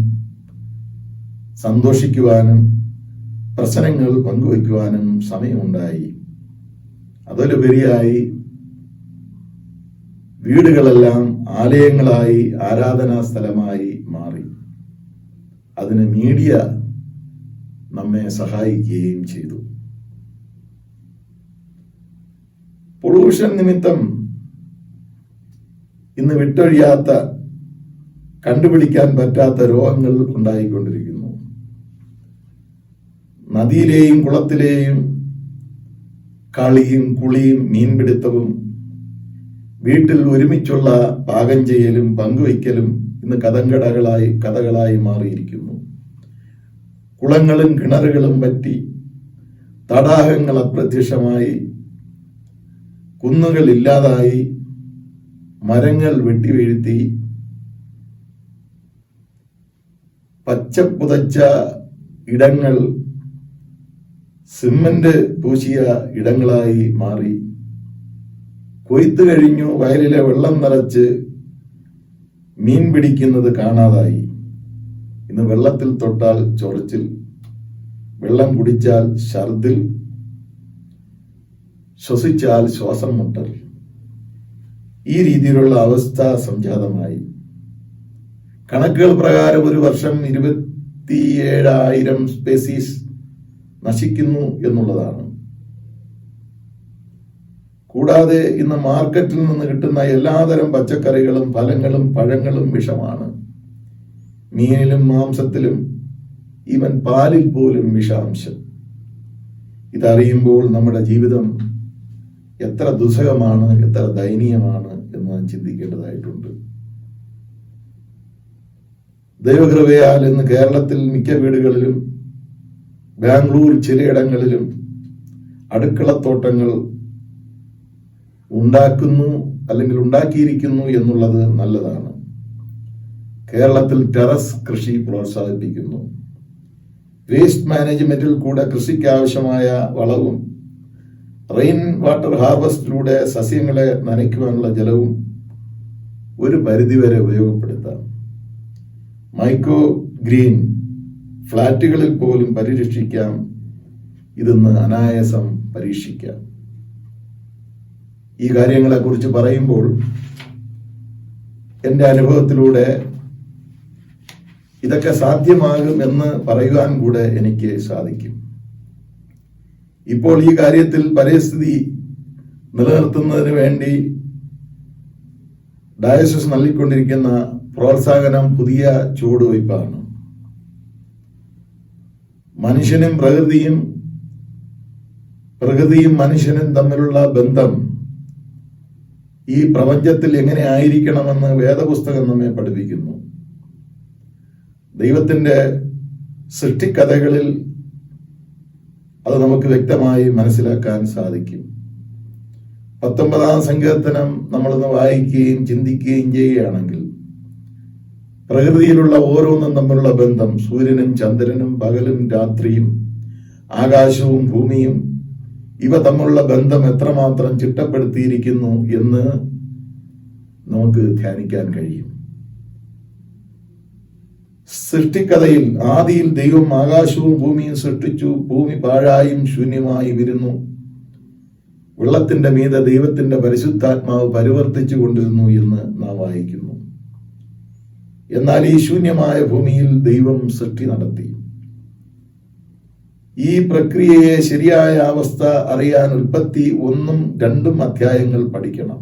സന്തോഷിക്കുവാനും പ്രശ്നങ്ങൾ പങ്കുവയ്ക്കുവാനും സമയമുണ്ടായി. അതിലുപരിയായി വീടുകളെല്ലാം ആലയങ്ങളായി ആരാധനാ സ്ഥലമായി മാറി. അതിന് മീഡിയ നമ്മെ സഹായിക്കുകയും ചെയ്തു. പൊള്യൂഷൻ നിമിത്തം ഇന്ന് വിട്ടൊഴിയാത്ത, കണ്ടുപിടിക്കാൻ പറ്റാത്ത രോഗങ്ങൾ ഉണ്ടായിക്കൊണ്ടിരിക്കുന്നു. നദിയിലെയും കുളത്തിലെയും കളിയും കുളിയും മീൻപിടുത്തവും വീട്ടിൽ ഒരുമിച്ചുള്ള പാകം ചെയ്യലും പങ്കുവയ്ക്കലും ഇന്ന് കഥകളായി മാറിയിരിക്കുന്നു. കുളങ്ങളും കിണറുകളും പറ്റി, തടാകങ്ങൾ അപ്രത്യക്ഷമായി, കുന്നുകൾ ഇല്ലാതായി, മരങ്ങൾ വെട്ടിവീഴ്ത്തി, പച്ചപ്പുതച്ച ഇടങ്ങൾ സിമന്റ് പൂശിയ ഇടങ്ങളായി മാറി. കൊയ്ത്ത് കഴിഞ്ഞു വയലിലെ വെള്ളം നിറച്ച് മീൻ പിടിക്കുന്നത് കാണാതായി. ഇന്ന് വെള്ളത്തിൽ തൊട്ടാൽ ചൊറിച്ചിൽ, വെള്ളം കുടിച്ചാൽ ഛർദിൽ, ശ്വസിച്ചാൽ ശ്വാസം മുട്ടൽ. ഈ രീതിയിലുള്ള അവസ്ഥ സംജാതമായി. കണക്കുകൾ പ്രകാരം ഒരു വർഷം 27,000 സ്പീസീസ് നശിക്കുന്നു എന്നുള്ളതാണ്. കൂടാതെ ഇന്ന് മാർക്കറ്റിൽ നിന്ന് കിട്ടുന്ന എല്ലാതരം പച്ചക്കറികളും ഫലങ്ങളും പഴങ്ങളും വിഷമാണ്. മീനിലും മാംസത്തിലും ഈവൻ പാലിൽ പോലും വിഷാംശം. ഇതറിയുമ്പോൾ നമ്മുടെ ജീവിതം എത്ര ദുസ്സഹമാണ്, എത്ര ദയനീയമാണ് എന്ന് നാം ചിന്തിക്കേണ്ടതായിട്ടുണ്ട്. ദൈവകൃപയാൽ ഇന്ന് കേരളത്തിൽ മിക്ക വീടുകളിലും ബാംഗ്ലൂർ ചിലയിടങ്ങളിലും അടുക്കളത്തോട്ടങ്ങൾ ഉണ്ടാക്കുന്നു അല്ലെങ്കിൽ ഉണ്ടാക്കിയിരിക്കുന്നു എന്നുള്ളത് നല്ലതാണ്. കേരളത്തിൽ ടെറസ് കൃഷി പ്രോത്സാഹിപ്പിക്കുന്നു. വേസ്റ്റ് മാനേജ്മെന്റിൽ കൂടെ കൃഷിക്ക് ആവശ്യമായ വളവും റെയിൻ വാട്ടർ ഹാർവസ്റ്റിലൂടെ സസ്യങ്ങളെ നനയ്ക്കുവാനുള്ള ജലവും ഒരു പരിധിവരെ ഉപയോഗപ്പെടുത്താം. മൈക്രോ ഗ്രീൻ ഫ്ലാറ്റുകളിൽ പോലും പരിരക്ഷിക്കാം. ഇതൊന്ന് അനായാസം പരീക്ഷിക്കാം. ഈ കാര്യങ്ങളെക്കുറിച്ച് പറയുമ്പോൾ എൻ്റെ അനുഭവത്തിലൂടെ ഇതൊക്കെ സാധ്യമാകും എന്ന് പറയുവാൻ കൂടെ എനിക്ക് സാധിക്കും. ഇപ്പോൾ ഈ കാര്യത്തിൽ പരിസ്ഥിതി നിലനിർത്തുന്നതിന് വേണ്ടി ഡയസിസ് നൽകിക്കൊണ്ടിരിക്കുന്ന പ്രോത്സാഹനം പുതിയ ചുവടുവയ്പ്പാണ്. മനുഷ്യനും പ്രകൃതിയും മനുഷ്യനും തമ്മിലുള്ള ബന്ധം ഈ പ്രപഞ്ചത്തിൽ എങ്ങനെ ആയിരിക്കണമെന്ന് വേദപുസ്തകം നമ്മെ പഠിപ്പിക്കുന്നു. ദൈവത്തിന്റെ സൃഷ്ടിക്കഥകളിൽ അത് നമുക്ക് വ്യക്തമായി മനസ്സിലാക്കാൻ സാധിക്കും. 19-ാം സങ്കീർത്തനം നമ്മളൊന്ന് വായിക്കുകയും ചിന്തിക്കുകയും ചെയ്യുകയാണെങ്കിൽ പ്രകൃതിയിലുള്ള ഓരോന്നും തമ്മിലുള്ള ബന്ധം, സൂര്യനും ചന്ദ്രനും പകലും രാത്രിയും ആകാശവും ഭൂമിയും, ഇവ തമ്മിലുള്ള ബന്ധം എത്രമാത്രം ചിട്ടപ്പെടുത്തിയിരിക്കുന്നു എന്ന് നമുക്ക് ധ്യാനിക്കാൻ കഴിയും. സൃഷ്ടിക്കഥയിൽ ആദിയിൽ ദൈവം ആകാശവും ഭൂമിയും സൃഷ്ടിച്ചു. ഭൂമി പാഴായും ശൂന്യമായി ഇരുന്നു. വെള്ളത്തിന്റെ മീതെ ദൈവത്തിന്റെ പരിശുദ്ധാത്മാവ് പരിവർത്തിച്ചു കൊണ്ടിരുന്നു എന്ന് നാം വായിക്കുന്നു. എന്നാൽ ഈ ശൂന്യമായ ഭൂമിയിൽ ദൈവം സൃഷ്ടി നടത്തി. ഈ പ്രക്രിയയെ ശരിയായ അവസ്ഥ അറിയാൻ ഉൽപ്പത്തി 1ഉം 2ഉം അധ്യായങ്ങൾ പഠിക്കണം.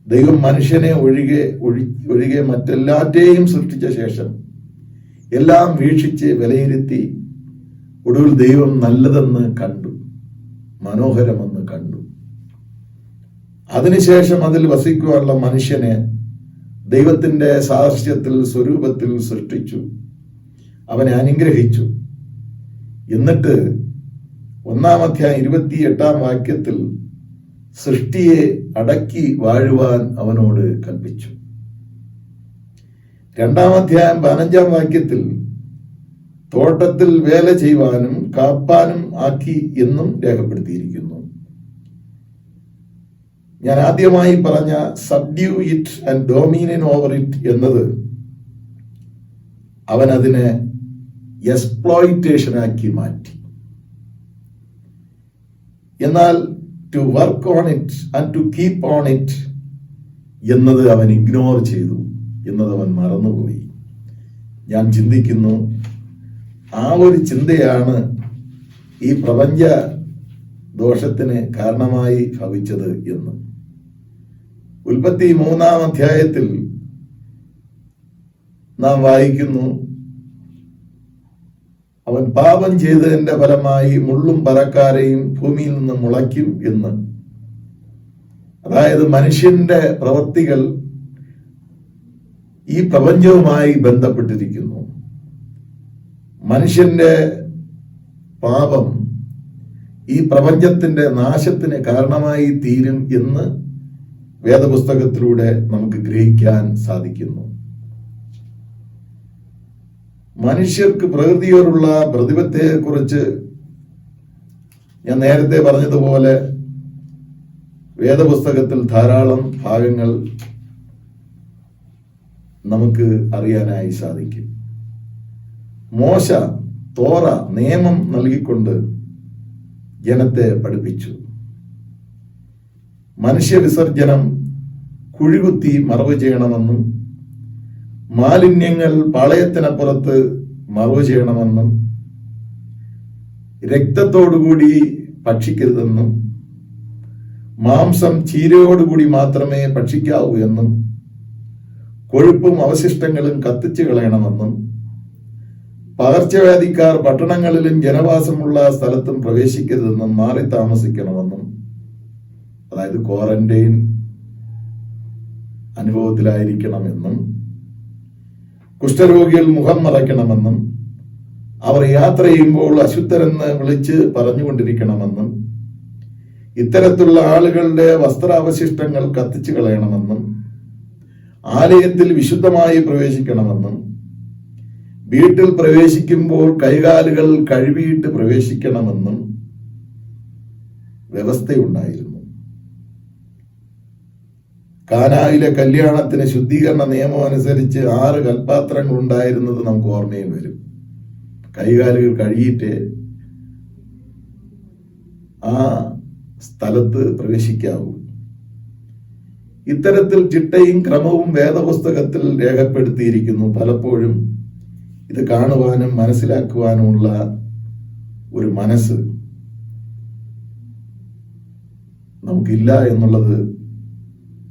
ദൈവം മനുഷ്യനെ ഒഴികെ മറ്റെല്ലാറ്റെയും സൃഷ്ടിച്ച ശേഷം എല്ലാം വീക്ഷിച്ച് വിലയിരുത്തി ഒടുവിൽ ദൈവം നല്ലതെന്ന് കണ്ടു, മനോഹരമെന്ന് കണ്ടു. അതിനുശേഷം അതിൽ വസിക്കുവാനുള്ള മനുഷ്യനെ ദൈവത്തിന്റെ സാദൃശ്യത്തിൽ സ്വരൂപത്തിൽ സൃഷ്ടിച്ചു, അവനെ അനുഗ്രഹിച്ചു. എന്നിട്ട് 1 അധ്യായം 28 വാക്യത്തിൽ സൃഷ്ടിയെ അടക്കി വാഴുവാൻ അവനോട് കൽപ്പിച്ചു. 2 അധ്യായം 15 വാക്യത്തിൽ തോട്ടത്തിൽ വേല ചെയ്യുവാനും കാപ്പാനും ആക്കി എന്നും രേഖപ്പെടുത്തിയിരിക്കുന്നു. ഞാൻ ആദ്യമായി പറഞ്ഞ subdue it and dominion over it എന്നത് അവൻ അതിനെ എക്സ്പ്ലോയിറ്റേഷനാക്കി മാറ്റി. എന്നാൽ to work on it and to keep on it എന്നത് അവൻ ഇഗ്നോർ ചെയ്തു, എന്നത് അവൻ മറന്നുപോയി. ഞാൻ ചിന്തിക്കുന്നു ആ ഒരു ചിന്തയാണ് ഈ പ്രപഞ്ച ദോഷത്തിന് കാരണമായി ഭവിച്ചത് എന്ന്. ഉൽപ്പത്തി 3 അധ്യായത്തിൽ നാം വായിക്കുന്നു, അവൻ പാപം ചെയ്തതിന്റെ ഫലമായി മുള്ളും പറക്കാരെയും ഭൂമിയിൽ നിന്ന് മുളയ്ക്കും എന്ന്. അതായത് മനുഷ്യന്റെ പ്രവൃത്തികൾ ഈ പ്രപഞ്ചവുമായി ബന്ധപ്പെട്ടിരിക്കുന്നു. മനുഷ്യന്റെ പാപം ഈ പ്രപഞ്ചത്തിന്റെ നാശത്തിന് കാരണമായി തീരും എന്ന് വേദപുസ്തകത്തിലൂടെ നമുക്ക് ഗ്രഹിക്കാൻ സാധിക്കുന്നു. മനുഷ്യർക്ക് പ്രകൃതിയോടുള്ള പ്രതിബദ്ധതയെക്കുറിച്ച് ഞാൻ നേരത്തെ പറഞ്ഞതുപോലെ വേദപുസ്തകത്തിൽ ധാരാളം ഭാഗങ്ങൾ നമുക്ക് അറിയാനായി സാധിക്കും. മോശ തോറ നിയമം നൽകിക്കൊണ്ട് ജനത്തെ പഠിപ്പിച്ചു. മനുഷ്യവിസർജനം കുഴികുത്തി മറവ് ചെയ്യണമെന്നും മാലിന്യങ്ങൾ പാളയത്തിനപ്പുറത്ത് മറവ് ചെയ്യണമെന്നും രക്തത്തോടുകൂടി ഭക്ഷിക്കരുതെന്നും മാംസം ചീരയോടുകൂടി മാത്രമേ ഭക്ഷിക്കാവൂ എന്നും കൊഴുപ്പും അവശിഷ്ടങ്ങളും കത്തിച്ചു കളയണമെന്നും പകർച്ചവ്യാധിക്കാർ പട്ടണങ്ങളിലും ജനവാസമുള്ള സ്ഥലത്തും പ്രവേശിക്കരുതെന്നും മാറി താമസിക്കണമെന്നും, അതായത് ക്വാറന്റൈൻ അനുഭവത്തിലായിരിക്കണമെന്നും, കുഷ്ഠരോഗികൾ മുഖം മറയ്ക്കണമെന്നും, അവർ യാത്ര ചെയ്യുമ്പോൾ അശുദ്ധരെന്ന് വിളിച്ച് പറഞ്ഞുകൊണ്ടിരിക്കണമെന്നും, ഇത്തരത്തിലുള്ള ആളുകളുടെ വസ്ത്രാവശിഷ്ടങ്ങൾ കത്തിച്ചു കളയണമെന്നും, ആലയത്തിൽ വിശുദ്ധമായി പ്രവേശിക്കണമെന്നും, വീട്ടിൽ പ്രവേശിക്കുമ്പോൾ കൈകാലുകൾ കഴുകിയിട്ട് പ്രവേശിക്കണമെന്നും വ്യവസ്ഥയുണ്ടായിരുന്നു. കാനായിലെ കല്യാണത്തിന് ശുദ്ധീകരണ നിയമം അനുസരിച്ച് 6 കൽപാത്രങ്ങൾ ഉണ്ടായിരുന്നത് നമുക്ക് ഓർമ്മയും വരും. കൈകാലുകൾ കഴുകിയിട്ട് ആ സ്ഥലത്ത് പ്രവേശിക്കാവൂ. ഇത്തരത്തിൽ ചിട്ടയും ക്രമവും വേദപുസ്തകത്തിൽ രേഖപ്പെടുത്തിയിരിക്കുന്നു. പലപ്പോഴും ഇത് കാണുവാനും മനസ്സിലാക്കുവാനുമുള്ള ഒരു മനസ്സ് നമുക്കില്ല എന്നുള്ളത്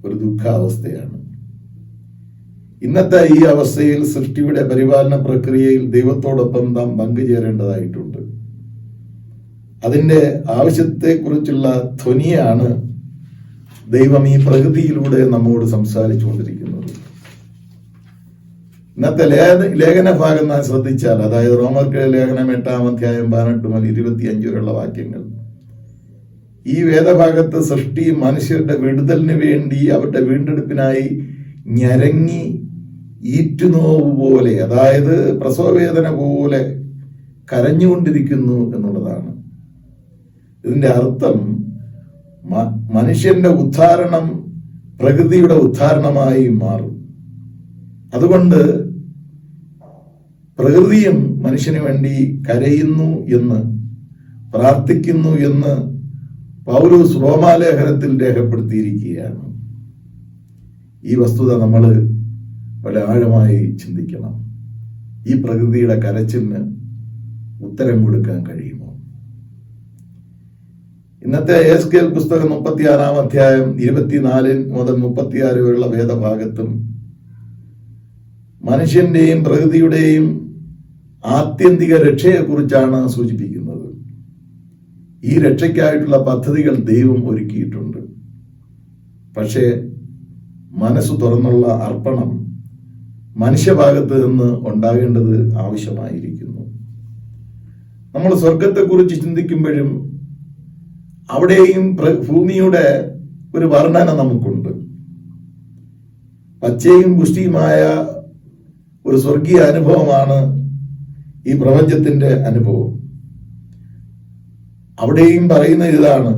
ഒരു ദുഃഖാവസ്ഥയാണ്. ഇന്നത്തെ ഈ അവസ്ഥയിൽ സൃഷ്ടിയുടെ പരിപാലന പ്രക്രിയയിൽ ദൈവത്തോടൊപ്പം നാം പങ്കുചേരേണ്ടതായിട്ടുണ്ട്. അതിന്റെ ആവശ്യത്തെക്കുറിച്ചുള്ള ധ്വനിയാണ് ദൈവം ഈ പ്രകൃതിയിലൂടെ നമ്മോട് സംസാരിച്ചുകൊണ്ടിരിക്കുന്നത്. ഇന്നത്തെ ലേഖന ഭാഗം നാം ശ്രദ്ധിച്ചാൽ, അതായത് റോമർക്ക് ലേഖനം 8 അധ്യായം 18 മുതൽ 25 വരെയുള്ള വാക്യങ്ങൾ, ഈ വേദഭാഗത്ത് സൃഷ്ടി മനുഷ്യരുടെ വിടുതലിന് വേണ്ടി അവരുടെ വീണ്ടെടുപ്പിനായി ഞരങ്ങി ഈറ്റുനോവ് പോലെ, അതായത് പ്രസവവേദന പോലെ കരഞ്ഞുകൊണ്ടിരിക്കുന്നു എന്നുള്ളതാണ്. ഇതിന്റെ അർത്ഥം മനുഷ്യന്റെ ഉദ്ധാരണം പ്രകൃതിയുടെ ഉദ്ധാരണമായി മാറും. അതുകൊണ്ട് പ്രകൃതിയും മനുഷ്യന് വേണ്ടി കരയുന്നു എന്ന്, പ്രാർത്ഥിക്കുന്നു എന്ന് പൗലോസ് റോമാലേഖനത്തിൽ രേഖപ്പെടുത്തിയിരിക്കുകയാണ്. ഈ വസ്തുത നമ്മൾ വളരെ ആഴമായി ചിന്തിക്കണം. ഈ പ്രകൃതിയുടെ കരച്ചിലിന് ഉത്തരം കൊടുക്കാൻ കഴിയുമോ? ഇന്നത്തെ എസ്കേൽ പുസ്തകം 36 അധ്യായം 24 മുതൽ 36 വരെയുള്ള വേദഭാഗത്തും മനുഷ്യന്റെയും പ്രകൃതിയുടെയും ആത്യന്തിക രക്ഷയെക്കുറിച്ചാണ് സൂചിപ്പിക്കുന്നത്. ഈ രക്ഷയ്ക്കായിട്ടുള്ള പദ്ധതികൾ ദൈവം ഒരുക്കിയിട്ടുണ്ട്. പക്ഷേ മനസ്സ് തുറന്നുള്ള അർപ്പണം മനുഷ്യഭാഗത്ത് നിന്ന് ഉണ്ടാകേണ്ടത് ആവശ്യമായിരിക്കുന്നു. നമ്മൾ സ്വർഗത്തെക്കുറിച്ച് ചിന്തിക്കുമ്പോഴും അവിടെയും ഭൂമിയുടെ ഒരു വർണ്ണന നമുക്കുണ്ട്. പച്ചയും പുഷ്ടിയുമായ ഒരു സ്വർഗീയ അനുഭവമാണ് ഈ പ്രപഞ്ചത്തിന്റെ അനുഭവം. അവിടെയും പറയുന്ന ഇതാണ്,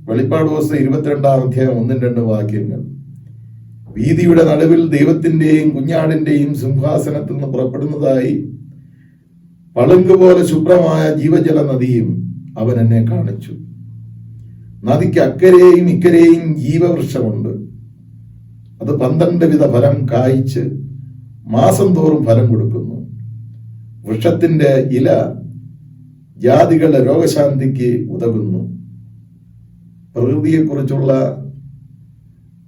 വെളിപ്പാട് പുസ്തകം 22-ാം അധ്യായം 1-2 വാക്യങ്ങൾ. വീതിയുടെ നടുവിൽ ദൈവത്തിന്റെയും കുഞ്ഞാടിന്റെയും സിംഹാസനത്തിൽ നിന്ന് പുറപ്പെടുന്നതായി പളുങ്ക് പോലെ ശുഭ്രമായ ജീവജല നദിയും അവൻ എന്നെ കാണിച്ചു. നദിക്ക് അക്കരെയും ഇക്കരെയും ജീവവൃക്ഷമുണ്ട്. അത് 12 വിധ ഫലം കായ്ച്ച് മാസം തോറും ഫലം കൊടുക്കുന്നു. വൃക്ഷത്തിന്റെ ഇല ജാതികളുടെ രോഗശാന്തിക്ക് ഉതകുന്നു. പ്രകൃതിയെക്കുറിച്ചുള്ള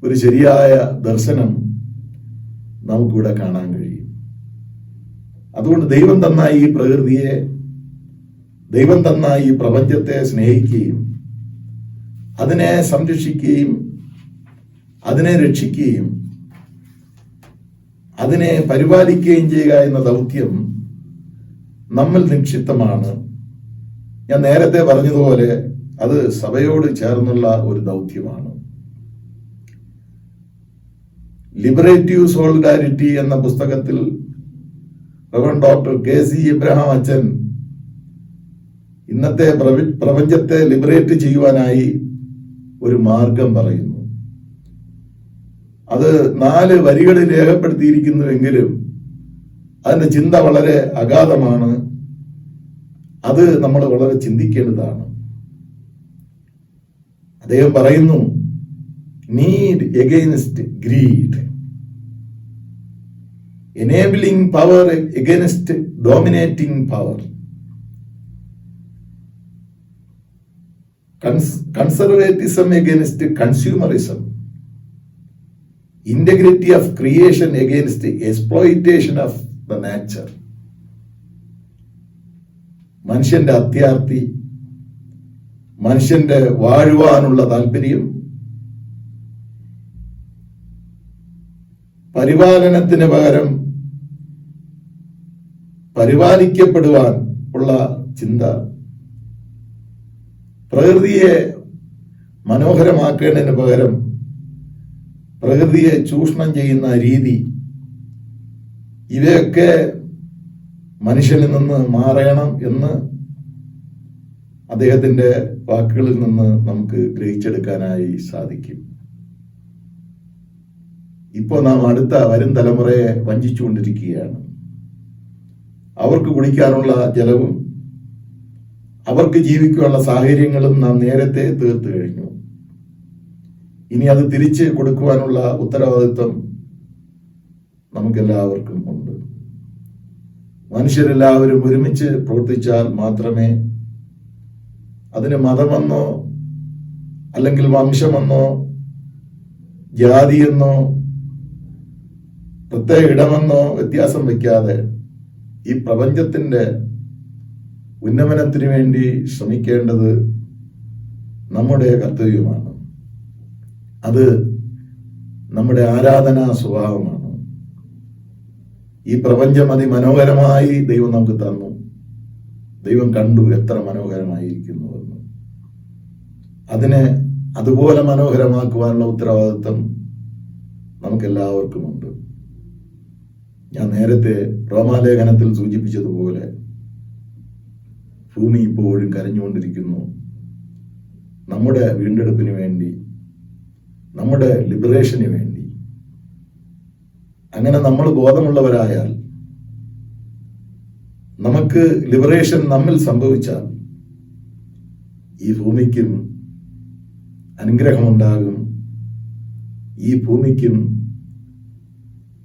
ഒരു ശരിയായ ദർശനം നമുക്കിവിടെ കാണാൻ കഴിയും. അതുകൊണ്ട് ദൈവം തന്ന ഈ പ്രകൃതിയെ, ദൈവം തന്ന ഈ പ്രപഞ്ചത്തെ സ്നേഹിക്കുകയും അതിനെ സംരക്ഷിക്കുകയും അതിനെ രക്ഷിക്കുകയും അതിനെ പരിപാലിക്കുകയും ചെയ്യുക എന്ന ദൗത്യം നമ്മിൽ നിക്ഷിപ്തമാണ്. ഞാൻ നേരത്തെ പറഞ്ഞതുപോലെ അത് സഭയോട് ചേർന്നുള്ള ഒരു ദൗത്യമാണ്. ലിബറേറ്റീവ് സോളിഡാരിറ്റി എന്ന പുസ്തകത്തിൽ റവറൻഡ് ഡോക്ടർ KC എബ്രഹാം അച്ഛൻ ഇന്നത്തെ പ്രപഞ്ചത്തെ ലിബറേറ്റ് ചെയ്യുവാനായി ഒരു മാർഗം പറയുന്നു. അത് 4 വരികളിൽ രേഖപ്പെടുത്തിയിരിക്കുന്നുവെങ്കിലും അതിന്റെ ചിന്ത വളരെ അഗാധമാണ്. അത് നമ്മൾ വളരെ ചിന്തിക്കേണ്ടതാണ്. അദ്ദേഹം പറയുന്നു, need against greed, enabling power against dominating power, conservatism against consumerism, integrity of creation against the exploitation of the nature. മനുഷ്യന്റെ അത്യാർത്തി, മനുഷ്യന്റെ വാഴുവാനുള്ള താല്പര്യം, പരിപാലനത്തിന് പകരം പരിപാലിക്കപ്പെടുവാൻ ഉള്ള ചിന്ത, പ്രകൃതിയെ മനോഹരമാക്കേണ്ടതിന് പകരം പ്രകൃതിയെ ചൂഷണം ചെയ്യുന്ന രീതി, ഇവയൊക്കെ മനുഷ്യനിൽ നിന്ന് മാറണം എന്ന് അദ്ദേഹത്തിന്റെ വാക്കുകളിൽ നിന്ന് നമുക്ക് ഗ്രഹിച്ചെടുക്കാനായി സാധിക്കും. ഇപ്പോൾ നാം അടുത്ത വരും തലമുറയെ വഞ്ചിച്ചുകൊണ്ടിരിക്കുകയാണ്. അവർക്ക് കുടിക്കാനുള്ള ജലവും അവർക്ക് ജീവിക്കാനുള്ള സാഹചര്യങ്ങളും നാം നേരത്തെ തീർത്തു കഴിഞ്ഞു. ഇനി അത് തിരിച്ച് കൊടുക്കുവാനുള്ള ഉത്തരവാദിത്വം നമുക്കെല്ലാവർക്കും ഉണ്ട്. മനുഷ്യരെല്ലാവരും ഒരുമിച്ച് പ്രവർത്തിച്ചാൽ മാത്രമേ അതിന് മതമെന്നോ അല്ലെങ്കിൽ വംശമെന്നോ ജാതിയെന്നോ പ്രത്യേക ഇടമെന്നോ വ്യത്യാസം വയ്ക്കാതെ ഈ പ്രപഞ്ചത്തിന്റെ ഉന്നമനത്തിന് വേണ്ടി ശ്രമിക്കേണ്ടത് നമ്മുടെ കർത്തവ്യമാണ്. അത് നമ്മുടെ ആരാധനാ സ്വഭാവമാണ്. ഈ പ്രപഞ്ചം അതിമനോഹരമായി ദൈവം നമുക്ക് തന്നു. ദൈവം കണ്ടു എത്ര മനോഹരമായിരിക്കുന്നുവെന്ന്. അതിനെ അതുപോലെ മനോഹരമാക്കുവാനുള്ള ഉത്തരവാദിത്വം നമുക്കെല്ലാവർക്കുമുണ്ട്. ഞാൻ നേരത്തെ റോമാലേഖനത്തിൽ സൂചിപ്പിച്ചതുപോലെ ഭൂമി ഇപ്പോഴും കരഞ്ഞുകൊണ്ടിരിക്കുന്നു. നമ്മുടെ വീണ്ടെടുപ്പിന് വേണ്ടി, നമ്മുടെ ലിബറേഷന് വേണ്ടി. അങ്ങനെ നമ്മൾ ബോധമുള്ളവരായാൽ, നമുക്ക് ലിബറേഷൻ നമ്മിൽ സംഭവിച്ചാൽ ഈ ഭൂമിക്കും അനുഗ്രഹമുണ്ടാകും, ഈ ഭൂമിക്കും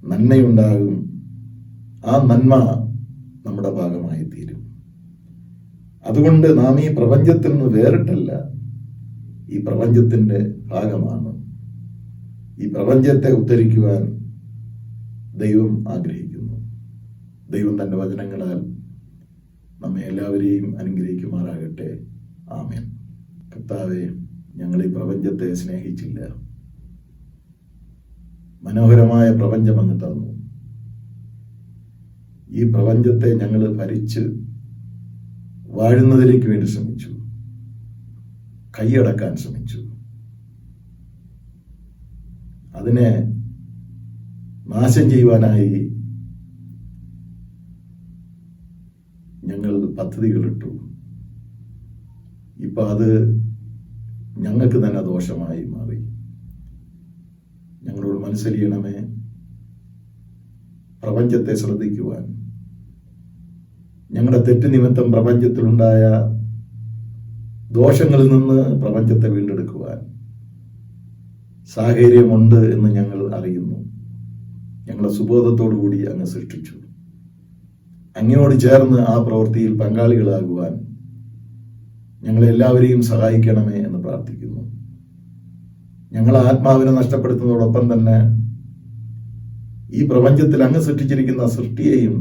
നന്മയുണ്ടാകും. ആ നന്മ നമ്മുടെ ഭാഗമായി തീരും. അതുകൊണ്ട് നാം ഈ പ്രപഞ്ചത്തിൽ നിന്ന് വേറിട്ടല്ല, ഈ പ്രപഞ്ചത്തിന്റെ ഭാഗമാണ്. ഈ പ്രപഞ്ചത്തെ ഉദ്ധരിക്കുവാൻ ദൈവം ആഗ്രഹിക്കുന്നു. ദൈവം തന്റെ വചനങ്ങളാൽ നമ്മെ എല്ലാവരെയും അനുഗ്രഹിക്കുമാറാകട്ടെ. ആമേൻ. കർത്താവേ, ഞങ്ങൾ ഈ പ്രപഞ്ചത്തെ സ്നേഹിച്ചില്ല, മനോഹരമായ പ്രപഞ്ചം അങ്ങ് തന്നു. ഈ പ്രപഞ്ചത്തെ ഞങ്ങൾ ഭരിച്ച് വാഴുന്നതിലേക്ക് വേണ്ടി ശ്രമിച്ചു, കൈയടക്കാൻ ശ്രമിച്ചു. അതിനെ നാശം ചെയ്യുവാനായി ഞങ്ങൾ പദ്ധതികളിട്ടു. ഇപ്പൊ അത് ഞങ്ങൾക്ക് തന്നെ ദോഷമായി മാറി. ഞങ്ങളോട് മനസ്സലിയണമേ, പ്രപഞ്ചത്തെ ശ്രദ്ധിക്കുവാൻ, ഞങ്ങളുടെ തെറ്റ് നിമിത്തം പ്രപഞ്ചത്തിലുണ്ടായ ദോഷങ്ങളിൽ നിന്ന് പ്രപഞ്ചത്തെ വീണ്ടെടുക്കുവാൻ സാഹചര്യമുണ്ട് എന്ന് ഞങ്ങൾ അറിയുന്നു. ഞങ്ങളെ സുബോധത്തോടു കൂടി അങ്ങ് സൃഷ്ടിച്ചു. അങ്ങയോട് ചേർന്ന് ആ പ്രവൃത്തിയിൽ പങ്കാളികളാകുവാൻ ഞങ്ങളെല്ലാവരെയും സഹായിക്കണമേ എന്ന് പ്രാർത്ഥിക്കുന്നു. ഞങ്ങളെ ആത്മാവിനെ നഷ്ടപ്പെടുത്തുന്നതോടൊപ്പം തന്നെ ഈ പ്രപഞ്ചത്തിൽ അങ്ങ് സൃഷ്ടിച്ചിരിക്കുന്ന സൃഷ്ടിയെയും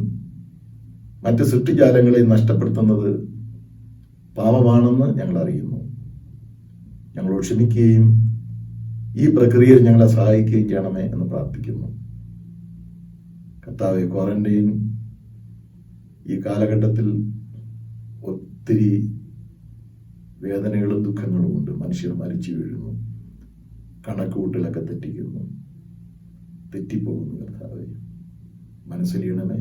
മറ്റ് സൃഷ്ടിജാലങ്ങളെയും നഷ്ടപ്പെടുത്തുന്നത് പാപമാണെന്ന് ഞങ്ങൾ അറിയുന്നു. ഞങ്ങളോട് ക്ഷമിക്കുകയും ഈ പ്രക്രിയയിൽ ഞങ്ങളെ സഹായിക്കുകയും ചെയ്യണമേ എന്ന് പ്രാർത്ഥിക്കുന്നു. കർത്താവെ, ക്വാറന്റൈൻ ഈ കാലഘട്ടത്തിൽ ഒത്തിരി വേദനകളും ദുഃഖങ്ങളും ഉണ്ട്. മനുഷ്യർ മരിച്ചു വീഴുന്നു, കണക്കുകൂട്ടലൊക്കെ തെറ്റിപ്പോകുന്നു. കർത്താവെ, മനസ്സിലിയണമേ.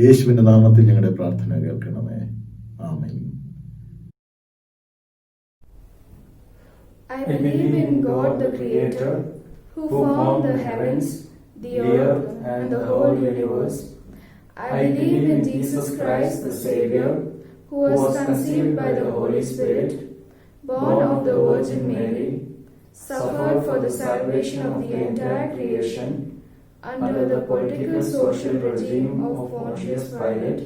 യേശുവിന്റെ നാമത്തിൽ ഞങ്ങളുടെ പ്രാർത്ഥന കേൾക്കണമേ. ആമേൻ. I believe in God the Creator, who formed the heavens, the earth, and the whole universe. I believe in Jesus Christ the Savior, who was conceived by the Holy Spirit, born of the Virgin Mary, suffered for the salvation of the entire creation, under the political social regime of Pontius Pilate,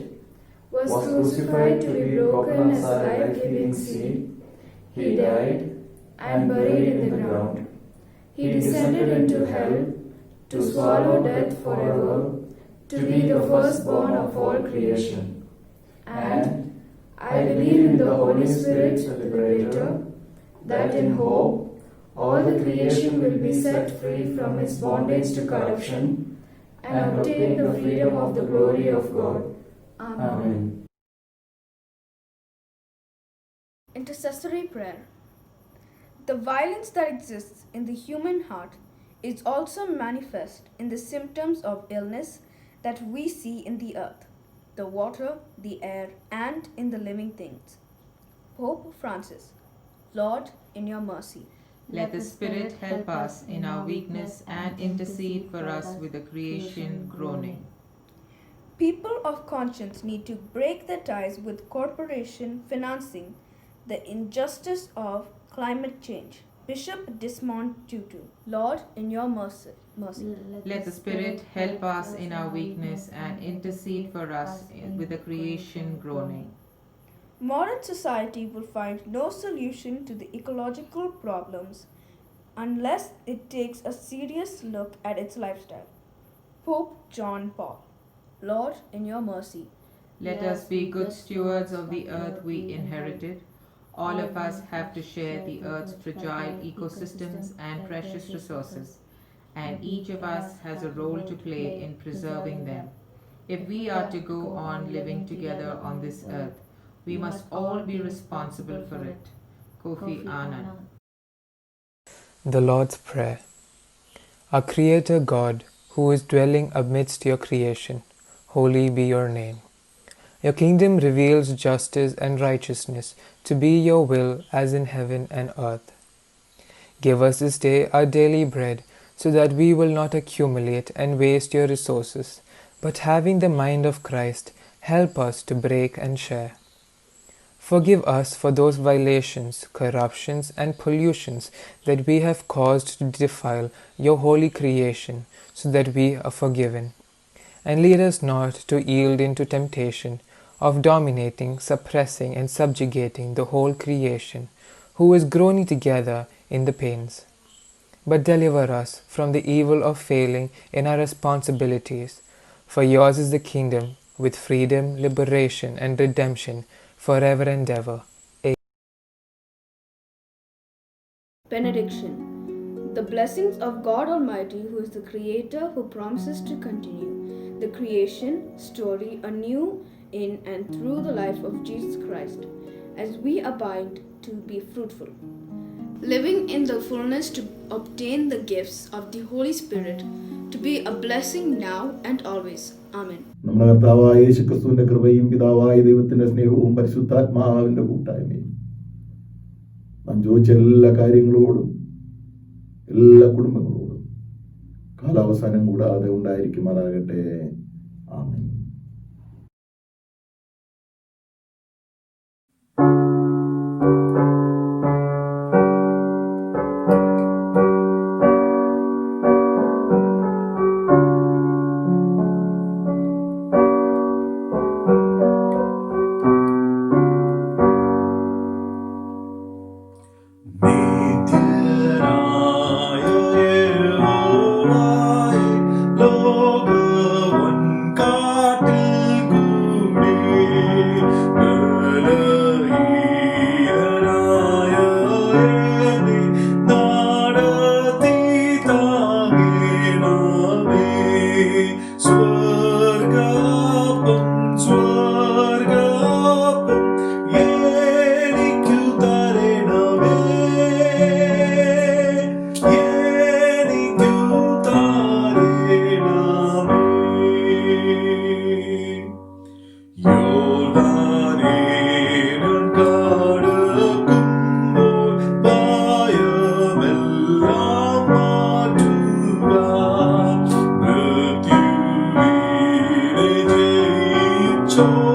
was crucified to be broken as a life-giving seed. He died and buried in the ground. He descended into hell to swallow death forever, to be the firstborn of all creation. And I believe in the Holy Spirit, the Creator, that in hope all the creation will be set free from its bondage to corruption and obtain the freedom of the glory of God. Amen. Intercessory prayer. The violence that exists in the human heart is also manifest in the symptoms of illness that we see in the earth, the water, the air, and in the living things. Pope Francis, Lord, in your mercy. Let the Spirit help us in our weakness and intercede for us with the creation groaning. People of conscience need to break their ties with corporation financing the injustice of climate change. Bishop Desmond Tutu, Lord, in your mercy. Let the Spirit help us in our weakness and intercede for us with the creation groaning. Modern society will find no solution to the ecological problems unless it takes a serious look at its lifestyle. Pope John Paul, Lord, in your mercy. Let us be good stewards of the earth we inherited. All of us have to share the earth's fragile ecosystems and precious resources, and each of us has a role to play in preserving them. If we are to go on living together on this earth, we must all be responsible for it. Kofi Annan. The Lord's Prayer. Our Creator God, who is dwelling amidst your creation, holy be your name. Your kingdom reveals justice and righteousness to be your will as in heaven and earth. Give us this day our daily bread, so that we will not accumulate and waste your resources, but having the mind of Christ, help us to break and share. Forgive us for those violations, corruptions, and pollutions that we have caused to defile your holy creation, so that we are forgiven. And lead us not to yield into temptation of dominating, suppressing, and subjugating the whole creation, who is groaning together in the pains. But deliver us from the evil of failing in our responsibilities, for yours is the kingdom, with freedom, liberation, and redemption, forever and ever. Amen. Benediction. the blessings of God Almighty, who is the Creator, who promises to continue the creation story anew in and through the life of Jesus Christ, as we abide to be fruitful, living in the fullness to obtain the gifts of the Holy Spirit, to be a blessing now and always. Amen. നമ്മുടെ കർത്താവായ യേശുക്രിസ്തുവിന്റെ കൃപയും പിതാവായ ദൈവത്തിന്റെ സ്നേഹവും പരിശുദ്ധാത്മാവിന്റെ കൂട്ടായ്മയും നാം ചോദിച്ച എല്ലാ കാര്യങ്ങളോടും എല്ലാ കുടുംബങ്ങളോടും കാലാവസാനം കൂടാതെ ഉണ്ടായിരിക്കുമാറാകട്ടെ. ആമേൻ. So